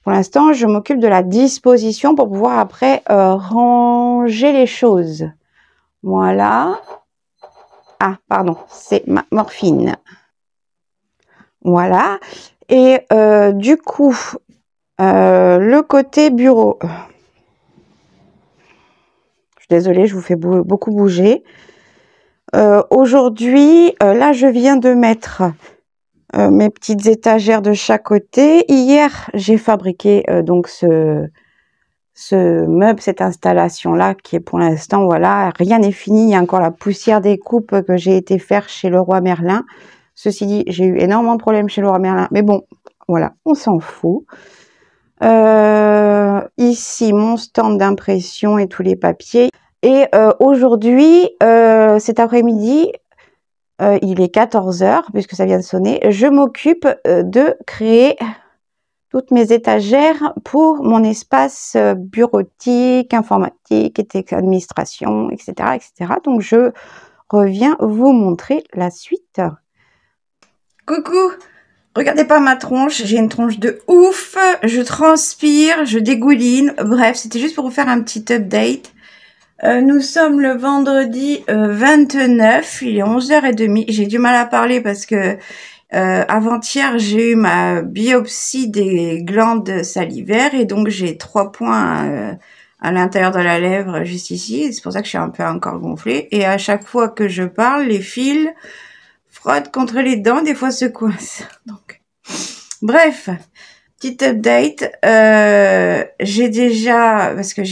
Pour l'instant, je m'occupe de la disposition pour pouvoir après ranger les choses. Voilà. Ah, pardon, c'est ma morphine. Voilà. Et du coup, le côté bureau. Je suis désolée, je vous fais beaucoup bouger. Aujourd'hui, là, je viens de mettre mes petites étagères de chaque côté. Hier, j'ai fabriqué donc ce meuble, cette installation-là, qui est pour l'instant, voilà, rien n'est fini. Il y a encore la poussière des coupes que j'ai été faire chez Leroy Merlin. Ceci dit, j'ai eu énormément de problèmes chez Leroy Merlin, mais bon, voilà, on s'en fout. Ici, mon stand d'impression et tous les papiers. Et aujourd'hui, cet après-midi, il est 14 h, puisque ça vient de sonner, je m'occupe de créer toutes mes étagères pour mon espace bureautique, informatique, administration, etc., etc. Donc, je reviens vous montrer la suite. Coucou! Regardez pas ma tronche, j'ai une tronche de ouf, je transpire, je dégouline. Bref, c'était juste pour vous faire un petit update. Nous sommes le vendredi 29, il est 11h30. J'ai du mal à parler parce que avant-hier, j'ai eu ma biopsie des glandes salivaires et donc j'ai 3 points à l'intérieur de la lèvre, juste ici. C'est pour ça que je suis un peu encore gonflée. Et à chaque fois que je parle, les fils frottent contre les dents, des fois se coincent. Donc, bref, petite update. J'ai déjà, parce que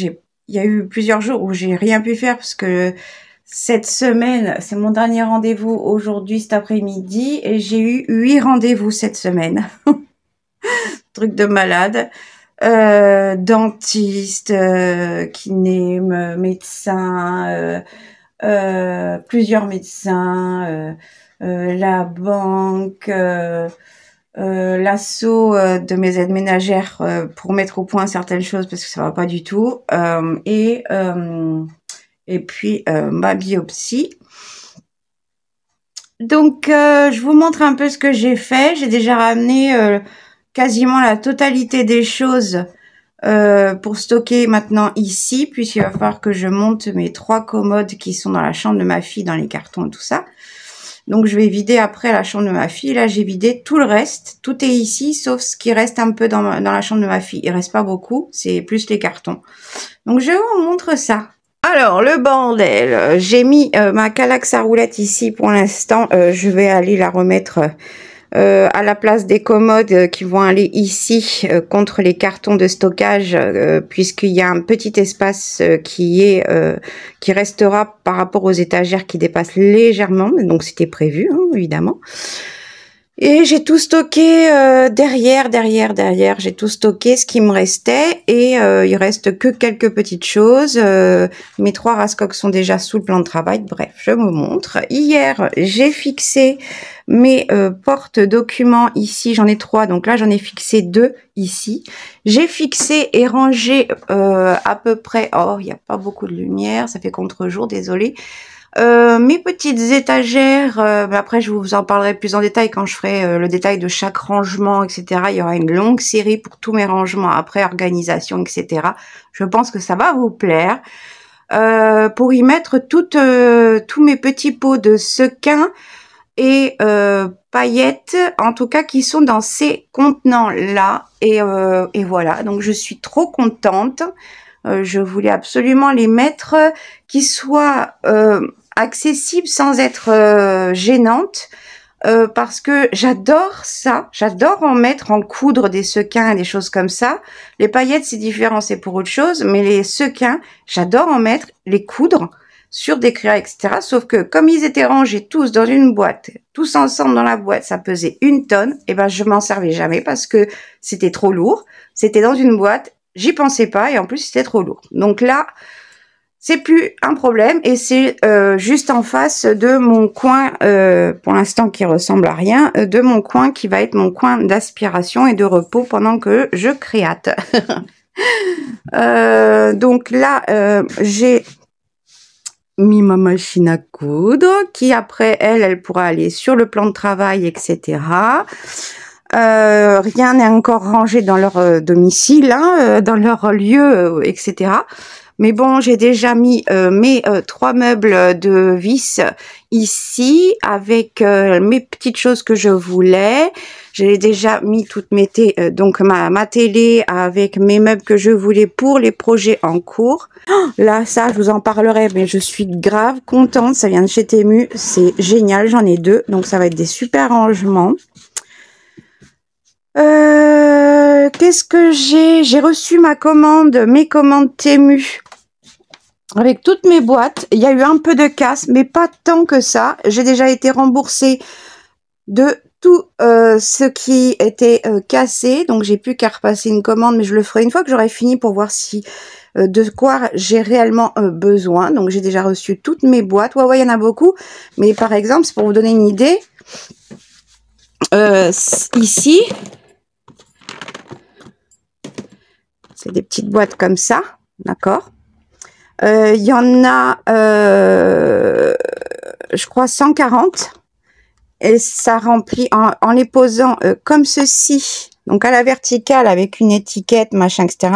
il y a eu plusieurs jours où j'ai rien pu faire parce que cette semaine, c'est mon dernier rendez-vous aujourd'hui, cet après-midi, et j'ai eu 8 rendez-vous cette semaine. Truc de malade. Dentiste, kiné, médecin, plusieurs médecins, la banque, l'assaut de mes aides ménagères pour mettre au point certaines choses parce que ça va pas du tout. Et puis ma biopsie. Donc, je vous montre un peu ce que j'ai fait. J'ai déjà ramené quasiment la totalité des choses pour stocker maintenant ici, puisqu'il va falloir que je monte mes 3 commodes qui sont dans la chambre de ma fille, dans les cartons et tout ça. Donc, je vais vider après la chambre de ma fille. Là, j'ai vidé tout le reste. Tout est ici, sauf ce qui reste un peu dans la chambre de ma fille. Il reste pas beaucoup, c'est plus les cartons. Donc, je vous montre ça. Alors, le bordel, j'ai mis ma Kallax à roulettes ici pour l'instant. Je vais aller la remettre à la place des commodes qui vont aller ici contre les cartons de stockage, puisqu'il y a un petit espace qui restera par rapport aux étagères qui dépassent légèrement. Donc, c'était prévu, hein, évidemment. Et j'ai tout stocké derrière, j'ai tout stocké ce qui me restait et il reste que quelques petites choses. Mes 3 rascoques sont déjà sous le plan de travail. Bref, je vous montre. Hier, j'ai fixé mes porte-documents ici. J'en ai 3, donc là j'en ai fixé 2 ici. J'ai fixé et rangé à peu près. Oh, il n'y a pas beaucoup de lumière, ça fait contre-jour, désolé. Mes petites étagères, après je vous en parlerai plus en détail quand je ferai le détail de chaque rangement, etc. Il y aura une longue série pour tous mes rangements, après organisation, etc. Je pense que ça va vous plaire. Pour y mettre tous mes petits pots de sequins et paillettes, en tout cas qui sont dans ces contenants-là. Et voilà, donc je suis trop contente. Je voulais absolument les mettre qui soient accessibles sans être gênantes parce que j'adore ça, j'adore en mettre, en coudre des sequins et des choses comme ça. Les paillettes c'est différent, c'est pour autre chose, mais les sequins, j'adore en mettre, les coudre sur des crayons, etc. Sauf que comme ils étaient rangés tous dans une boîte, tous ensemble dans la boîte, ça pesait 1 tonne, et ben je m'en servais jamais parce que c'était trop lourd, c'était dans une boîte. J'y pensais pas et en plus c'était trop lourd. Donc là, c'est plus un problème et c'est juste en face de mon coin, pour l'instant qui ressemble à rien, de mon coin qui va être mon coin d'aspiration et de repos pendant que je créate. Donc là, j'ai mis ma machine à coudre qui après elle pourra aller sur le plan de travail, etc. Rien n'est encore rangé dans leur domicile, hein, dans leur lieu, etc. Mais bon, j'ai déjà mis mes 3 meubles de vis ici avec mes petites choses que je voulais. J'ai déjà mis toutes mes donc ma télé avec mes meubles que je voulais pour les projets en cours. Oh, là, ça, je vous en parlerai, mais je suis grave contente. Ça vient de chez Temu, c'est génial. J'en ai 2, donc ça va être des super rangements. Qu'est-ce que j'ai reçu mes commandes Temu avec toutes mes boîtes. Il y a eu un peu de casse, mais pas tant que ça. J'ai déjà été remboursée de tout ce qui était cassé, donc j'ai plus qu'à repasser une commande, mais je le ferai une fois que j'aurai fini pour voir si de quoi j'ai réellement besoin. Donc j'ai déjà reçu toutes mes boîtes. Ouais, il y en a beaucoup, mais par exemple, c'est pour vous donner une idée, ici, c'est des petites boîtes comme ça, d'accord. Il y en a, je crois, 140. Et ça remplit, en les posant comme ceci, donc à la verticale avec une étiquette, machin, etc.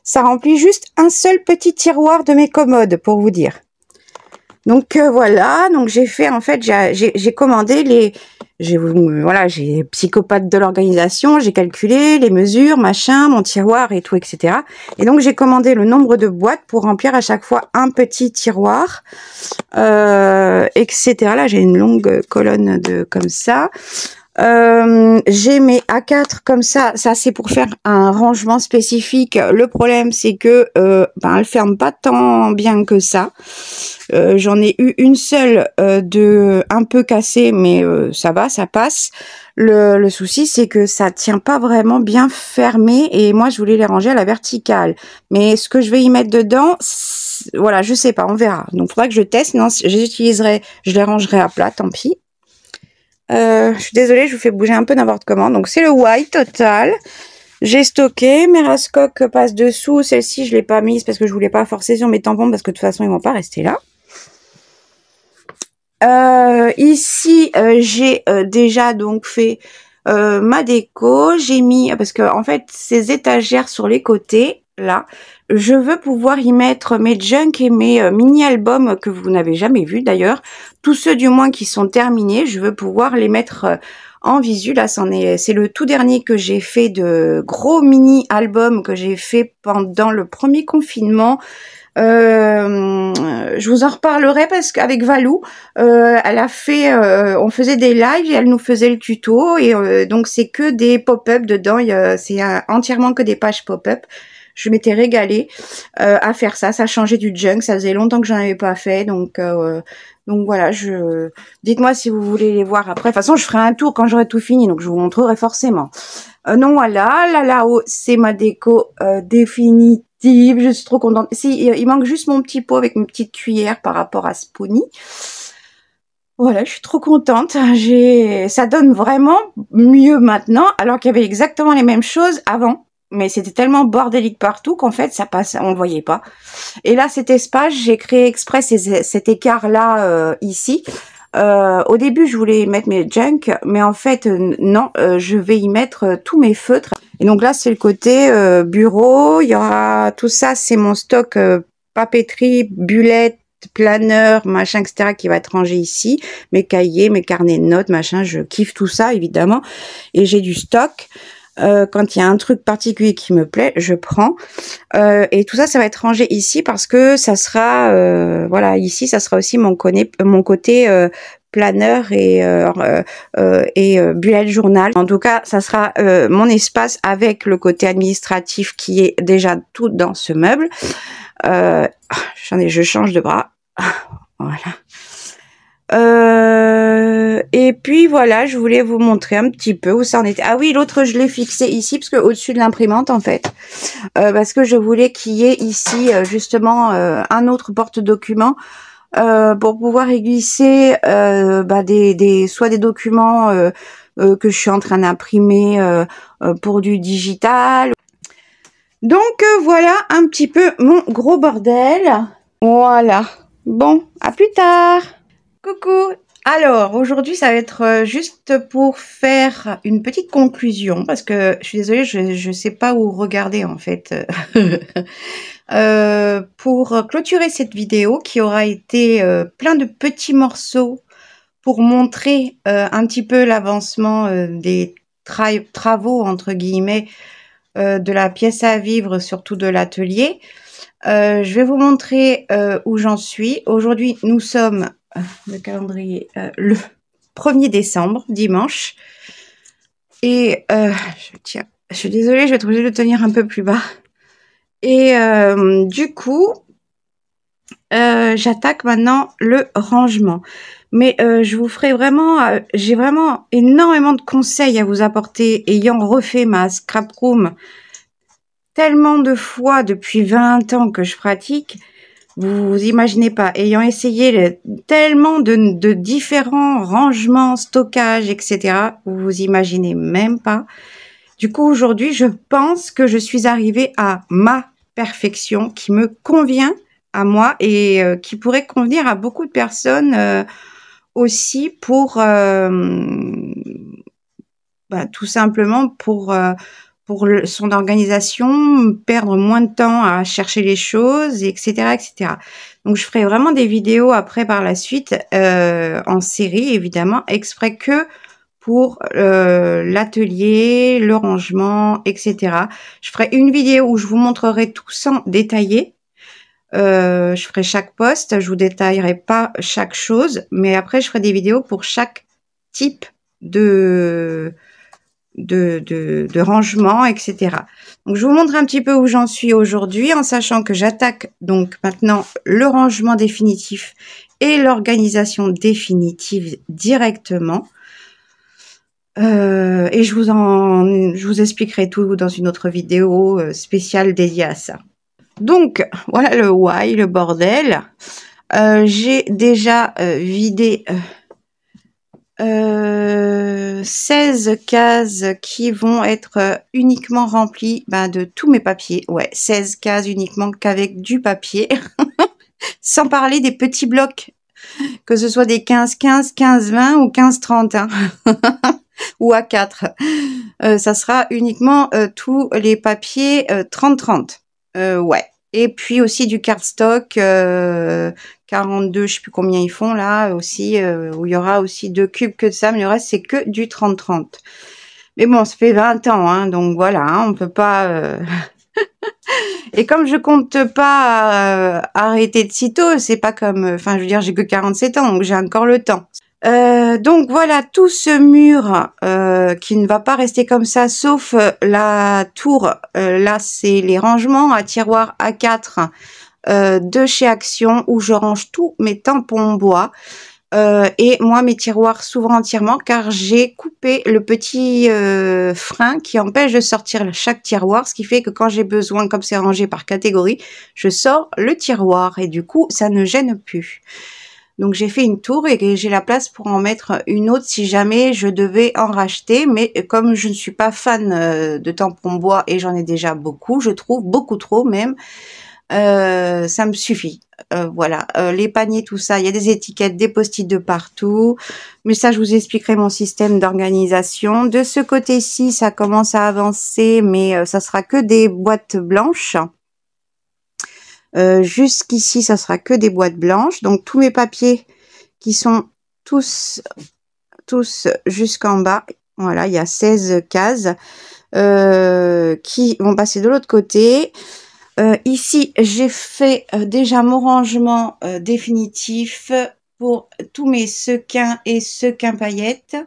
Ça remplit juste un seul petit tiroir de mes commodes, pour vous dire. Donc voilà, donc j'ai fait, en fait, j'ai commandé voilà, j'ai psychopathe de l'organisation, j'ai calculé les mesures, machin, mon tiroir et tout, etc. Et donc j'ai commandé le nombre de boîtes pour remplir à chaque fois un petit tiroir, etc. Là j'ai une longue colonne comme ça. J'ai mes A4 comme ça c'est pour faire un rangement spécifique. Le problème c'est que elle ferme pas tant bien que ça. J'en ai eu une seule un peu cassée, mais ça va, ça passe. Le souci c'est que ça tient pas vraiment bien fermé et moi je voulais les ranger à la verticale. Mais ce que je vais y mettre dedans, voilà, je sais pas, on verra. Donc il faudra que je teste. Non, je les rangerai à plat, tant pis. Je suis désolée, je vous fais bouger un peu n'importe comment. Donc c'est le white total. J'ai stocké, mes Rascock passent dessous. Celle-ci, je l'ai pas mise parce que je voulais pas forcer sur mes tampons parce que de toute façon, ils vont pas rester là. Ici, j'ai déjà donc fait ma déco. J'ai mis, parce que en fait, ces étagères sur les côtés, là, je veux pouvoir y mettre mes junk et mes mini-albums que vous n'avez jamais vus d'ailleurs. Tous ceux du moins qui sont terminés, je veux pouvoir les mettre en visu. Là, c'est le tout dernier que j'ai fait de gros mini-albums que j'ai fait pendant le premier confinement. Je vous en reparlerai parce qu'avec Valou, elle a fait, on faisait des lives et elle nous faisait le tuto et donc c'est que des pop-up dedans. C'est entièrement que des pages pop-up. Je m'étais régalée à faire ça. Ça changeait du junk. Ça faisait longtemps que j'en avais pas fait, donc voilà. Dites-moi si vous voulez les voir après. De toute façon, je ferai un tour quand j'aurai tout fini, donc je vous montrerai forcément. Non, voilà, là-haut, c'est ma déco définitive. Je suis trop contente. Si, il manque juste mon petit pot avec une petite cuillère par rapport à Spoonie. Voilà, je suis trop contente. Ça donne vraiment mieux maintenant, alors qu'il y avait exactement les mêmes choses avant. Mais c'était tellement bordélique partout qu'en fait, ça passe, on ne voyait pas. Et là, cet espace, j'ai créé exprès cet écart-là ici. Au début, je voulais mettre mes junk, mais en fait, non, je vais y mettre tous mes feutres. Et donc là, c'est le côté bureau. Il y aura tout ça, c'est mon stock papeterie, bullette, planeur, machin, etc. qui va être rangé ici. Mes cahiers, mes carnets de notes, machin. Je kiffe tout ça, évidemment. Et j'ai du stock. Quand il y a un truc particulier qui me plaît, je prends. Et tout ça, ça va être rangé ici parce que ça sera, voilà, ici, ça sera aussi mon côté planeur et bullet journal. En tout cas, ça sera mon espace avec le côté administratif qui est déjà tout dans ce meuble. Je change de bras. Voilà. Et puis voilà, je voulais vous montrer un petit peu où ça en était. Ah oui, l'autre je l'ai fixé ici parce que au-dessus de l'imprimante en fait, parce que je voulais qu'il y ait ici justement un autre porte-document pour pouvoir y glisser soit des documents que je suis en train d'imprimer pour du digital. Donc voilà un petit peu mon gros bordel. Voilà. Bon, à plus tard. Coucou. Alors, aujourd'hui, ça va être juste pour faire une petite conclusion, parce que je suis désolée, je sais pas où regarder, en fait, pour clôturer cette vidéo, qui aura été plein de petits morceaux pour montrer un petit peu l'avancement des travaux, entre guillemets, de la pièce à vivre, surtout de l'atelier. Je vais vous montrer où j'en suis. Aujourd'hui, nous sommes... le calendrier, le 1er décembre, dimanche. Et je suis désolée, je vais être obligée de tenir un peu plus bas. Et du coup, j'attaque maintenant le rangement. Mais je vous ferai vraiment, j'ai vraiment énormément de conseils à vous apporter, ayant refait ma scrap room tellement de fois depuis 20 ans que je pratique. Vous imaginez pas, ayant essayé tellement de différents rangements, stockages, etc. Vous imaginez même pas. Du coup, aujourd'hui, je pense que je suis arrivée à ma perfection qui me convient à moi et qui pourrait convenir à beaucoup de personnes aussi pour tout simplement pour son organisation, perdre moins de temps à chercher les choses, etc., etc. Donc, je ferai vraiment des vidéos après par la suite, en série, évidemment, exprès que pour l'atelier, le rangement, etc. Je ferai une vidéo où je vous montrerai tout sans détailler. Je ferai chaque post, je vous détaillerai pas chaque chose, mais après, je ferai des vidéos pour chaque type de rangement, etc. Donc, je vous montre un petit peu où j'en suis aujourd'hui, en sachant que j'attaque donc maintenant le rangement définitif et l'organisation définitive directement. Et je vous expliquerai tout dans une autre vidéo spéciale dédiée à ça. Donc, voilà le why, le bordel. J'ai déjà vidé 16 cases qui vont être uniquement remplies de tous mes papiers. Ouais, 16 cases uniquement qu'avec du papier. Sans parler des petits blocs, que ce soit des 15-15, 15-20 ou 15-30. Hein. Ou A4. Ça sera uniquement tous les papiers 30-30. Ouais. Et puis aussi du cardstock 42, je sais plus combien ils font là aussi, où il y aura aussi 2 cubes que de ça, mais le reste c'est que du 30-30. Mais bon, ça fait 20 ans, hein, donc voilà, hein, on peut pas... Et comme je compte pas arrêter de sitôt, c'est pas comme... Enfin, je veux dire, j'ai que 47 ans, donc j'ai encore le temps. Donc voilà, tout ce mur qui ne va pas rester comme ça, sauf la tour. Là, c'est les rangements à tiroirs A4 de chez Action, où je range tous mes tampons bois. Et moi, mes tiroirs s'ouvrent entièrement car j'ai coupé le petit frein qui empêche de sortir chaque tiroir, ce qui fait que quand j'ai besoin, comme c'est rangé par catégorie, je sors le tiroir et du coup, ça ne gêne plus. Donc j'ai fait une tour et j'ai la place pour en mettre une autre si jamais je devais en racheter. Mais comme je ne suis pas fan de tampons bois et j'en ai déjà beaucoup, je trouve beaucoup trop même, ça me suffit. Voilà, les paniers, tout ça, il y a des étiquettes, des post-it de partout. Mais ça, je vous expliquerai mon système d'organisation. De ce côté-ci, ça commence à avancer, mais ça sera que des boîtes blanches. Jusqu'ici, ça sera que des boîtes blanches. Donc, tous mes papiers qui sont tous jusqu'en bas. Voilà, il y a 16 cases qui vont passer de l'autre côté. Ici, j'ai fait déjà mon rangement définitif pour tous mes sequins et sequins paillettes.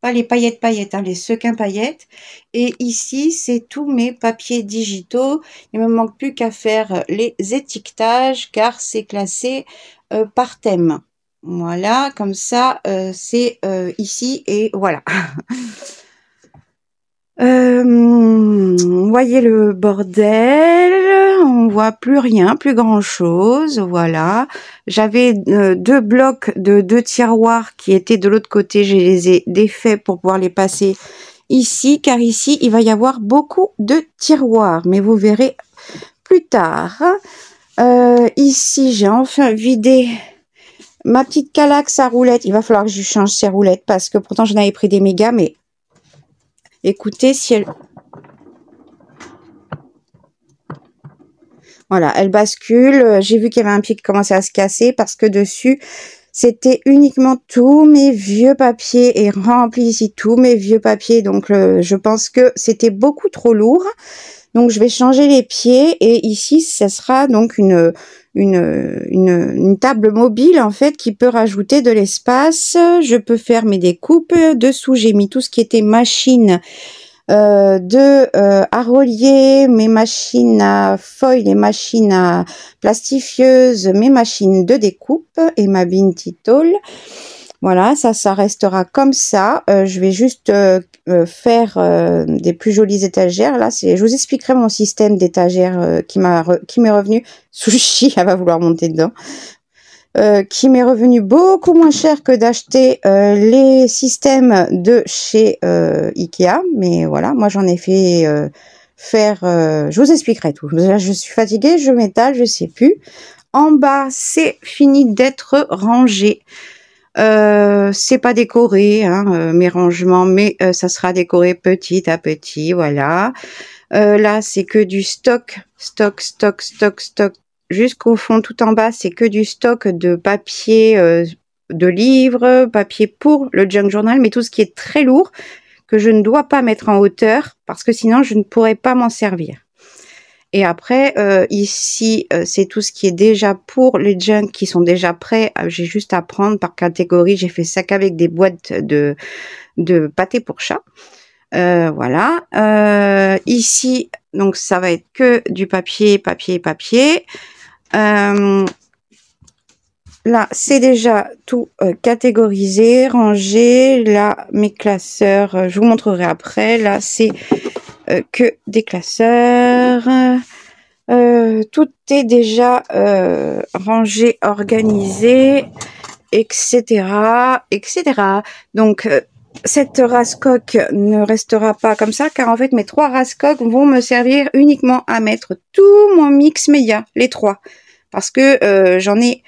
Pas les paillettes, hein, les sequins paillettes. Et ici, c'est tous mes papiers digitaux. Il ne me manque plus qu'à faire les étiquetages car c'est classé par thème. Voilà, comme ça, c'est ici et voilà. Vous voyez le bordel, on voit plus rien, plus grand chose, voilà. J'avais 2 blocs de 2 tiroirs qui étaient de l'autre côté, je les ai défaits pour pouvoir les passer ici, car ici il va y avoir beaucoup de tiroirs, mais vous verrez plus tard. Ici j'ai enfin vidé ma petite Kallax à roulettes, il va falloir que je change ces roulettes parce que pourtant j'en avais pris des mégas, mais écoutez, si elle... Voilà, elle bascule. J'ai vu qu'il y avait un pied qui commençait à se casser parce que dessus, c'était uniquement tous mes vieux papiers et rempli ici tous mes vieux papiers. Donc, je pense que c'était beaucoup trop lourd. Donc, je vais changer les pieds et ici, ça sera donc une table mobile en fait qui peut rajouter de l'espace. Je peux faire mes découpes. Dessous, j'ai mis tout ce qui était machine à relier, mes machines à foil, les machines à plastifieuses, mes machines de découpe et ma Binti Tool. Voilà, ça restera comme ça. Je vais juste faire des plus jolies étagères. Là, je vous expliquerai mon système d'étagères qui m'est revenu. Sushi, elle va vouloir monter dedans. Qui m'est revenu beaucoup moins cher que d'acheter les systèmes de chez Ikea. Mais voilà, moi j'en ai fait faire... je vous expliquerai tout. Je suis fatiguée, je m'étale, je sais plus. En bas, c'est fini d'être rangé. C'est pas décoré, hein, mes rangements, mais ça sera décoré petit à petit, voilà. Là, c'est que du stock. Jusqu'au fond, tout en bas, c'est que du stock de papier, de livres, papier pour le junk journal, mais tout ce qui est très lourd, que je ne dois pas mettre en hauteur, parce que sinon, je ne pourrais pas m'en servir. Et après, ici, c'est tout ce qui est déjà pour les junk qui sont déjà prêts. J'ai juste à prendre par catégorie. J'ai fait ça qu'avec des boîtes de pâté pour chat. Voilà. Ici, donc ça va être que du papier. Là, c'est déjà tout catégorisé, rangé. Là, mes classeurs, je vous montrerai après. Là, c'est que des classeurs. Tout est déjà rangé, organisé. etc., etc. Donc, cette race-coque ne restera pas comme ça, car en fait, mes 3 race-coques vont me servir uniquement à mettre tout mon mix média, les 3. Parce que j'en ai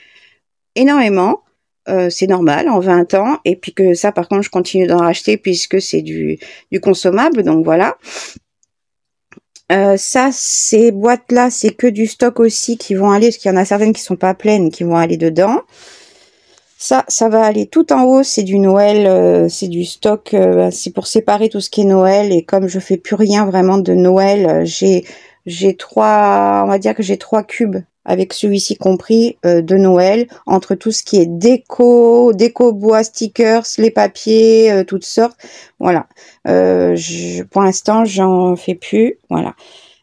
énormément. C'est normal en 20 ans, et puis que ça par contre je continue d'en racheter puisque c'est du consommable, donc voilà. Ça, ces boîtes là, c'est que du stock aussi qui vont aller, parce qu'il y en a certaines qui sont pas pleines qui vont aller dedans. Ça va aller tout en haut, c'est du Noël, c'est du stock, c'est pour séparer tout ce qui est Noël, et comme je fais plus rien vraiment de Noël, j'ai 3, on va dire que j'ai 3 cubes avec celui-ci compris de Noël, entre tout ce qui est déco bois, stickers, les papiers, toutes sortes. Voilà. Pour l'instant, j'en fais plus. Voilà.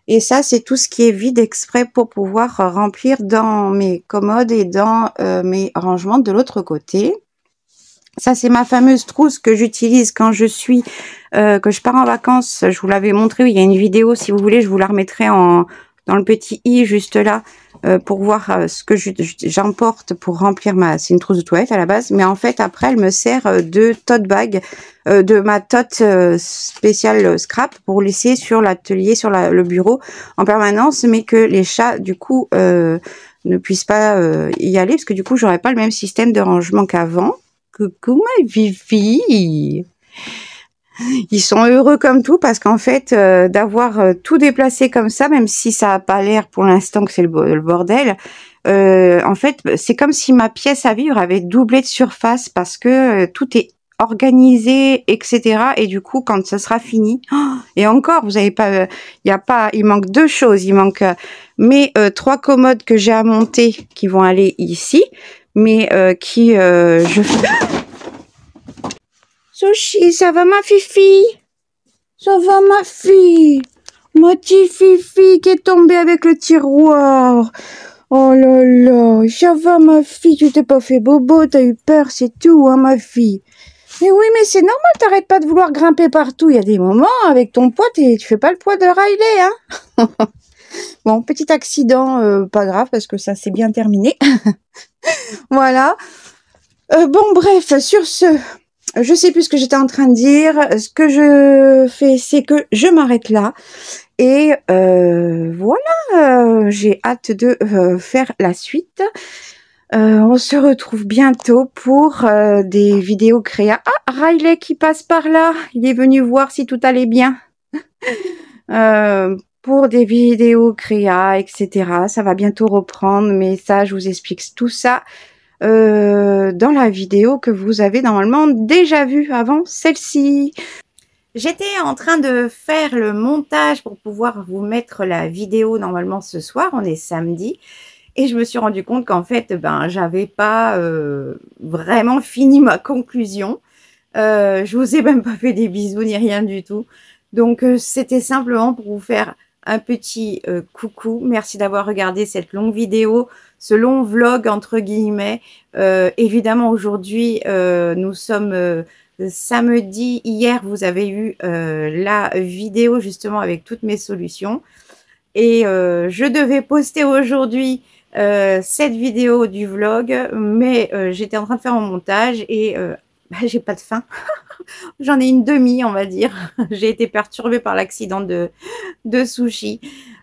Et ça, c'est tout ce qui est vide exprès pour pouvoir remplir dans mes commodes et dans mes rangements de l'autre côté. Ça, c'est ma fameuse trousse que j'utilise quand je suis, que je pars en vacances. Je vous l'avais montré, il y a une vidéo, si vous voulez, je vous la remettrai dans le petit i juste là, pour voir ce que j'emporte pour remplir c'est une trousse de toilette à la base, mais en fait après elle me sert de tote bag, de ma tote spéciale scrap pour laisser sur l'atelier, sur le bureau en permanence, mais que les chats du coup ne puissent pas y aller, parce que du coup j'aurais pas le même système de rangement qu'avant. Coucou ma Vivi! Ils sont heureux comme tout, parce qu'en fait, d'avoir tout déplacé comme ça, même si ça a pas l'air pour l'instant que c'est le bordel, en fait, c'est comme si ma pièce à vivre avait doublé de surface, parce que tout est organisé, etc. Et du coup, quand ça sera fini, et encore, vous avez pas, il manque 2 choses. Il manque mes 3 commodes que j'ai à monter, qui vont aller ici, mais Sushi, ça va ma fifi? Ça va ma fille? Ma petite fifi qui est tombée avec le tiroir. Oh là là, ça va ma fille, tu t'es pas fait bobo, t'as eu peur, c'est tout, hein ma fille. Mais oui, mais c'est normal, t'arrêtes pas de vouloir grimper partout. Il y a des moments, avec ton poids, tu fais pas le poids de Riley, hein. Bon, petit accident, pas grave, parce que ça s'est bien terminé. Voilà. Bon, bref, sur ce... Je sais plus ce que j'étais en train de dire. Ce que je fais, c'est que je m'arrête là. Et voilà, j'ai hâte de faire la suite. On se retrouve bientôt pour des vidéos créa. Ah, Riley qui passe par là. Il est venu voir si tout allait bien. Pour des vidéos créa, etc. Ça va bientôt reprendre, mais ça, je vous explique tout ça dans la vidéo que vous avez normalement déjà vue avant celle-ci. J'étais en train de faire le montage pour pouvoir vous mettre la vidéo normalement ce soir, on est samedi, et je me suis rendu compte qu'en fait, j'avais pas vraiment fini ma conclusion. Je vous ai même pas fait des bisous ni rien du tout. Donc, c'était simplement pour vous faire un petit coucou. Merci d'avoir regardé cette longue vidéo, ce long vlog entre guillemets. Évidemment, aujourd'hui, nous sommes samedi. Hier, vous avez eu la vidéo justement avec toutes mes solutions. Et je devais poster aujourd'hui cette vidéo du vlog, mais j'étais en train de faire mon montage et j'ai pas de faim. J'en ai une demi, on va dire. J'ai été perturbée par l'accident de sushi.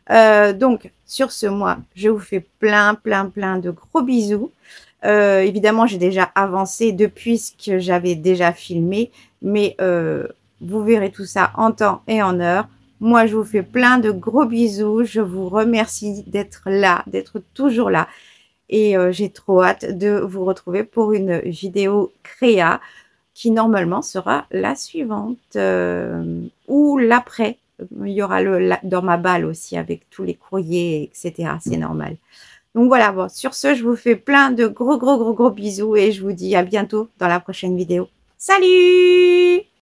Donc, sur ce, moi, je vous fais plein de gros bisous. Évidemment, j'ai déjà avancé depuis ce que j'avais déjà filmé, mais vous verrez tout ça en temps et en heure. Moi, je vous fais plein de gros bisous. Je vous remercie d'être là, d'être toujours là. Et j'ai trop hâte de vous retrouver pour une vidéo créa qui normalement sera la suivante ou l'après. Il y aura dans ma balle aussi avec tous les courriers, etc. C'est normal. Donc voilà, bon, sur ce, je vous fais plein de gros bisous et je vous dis à bientôt dans la prochaine vidéo. Salut!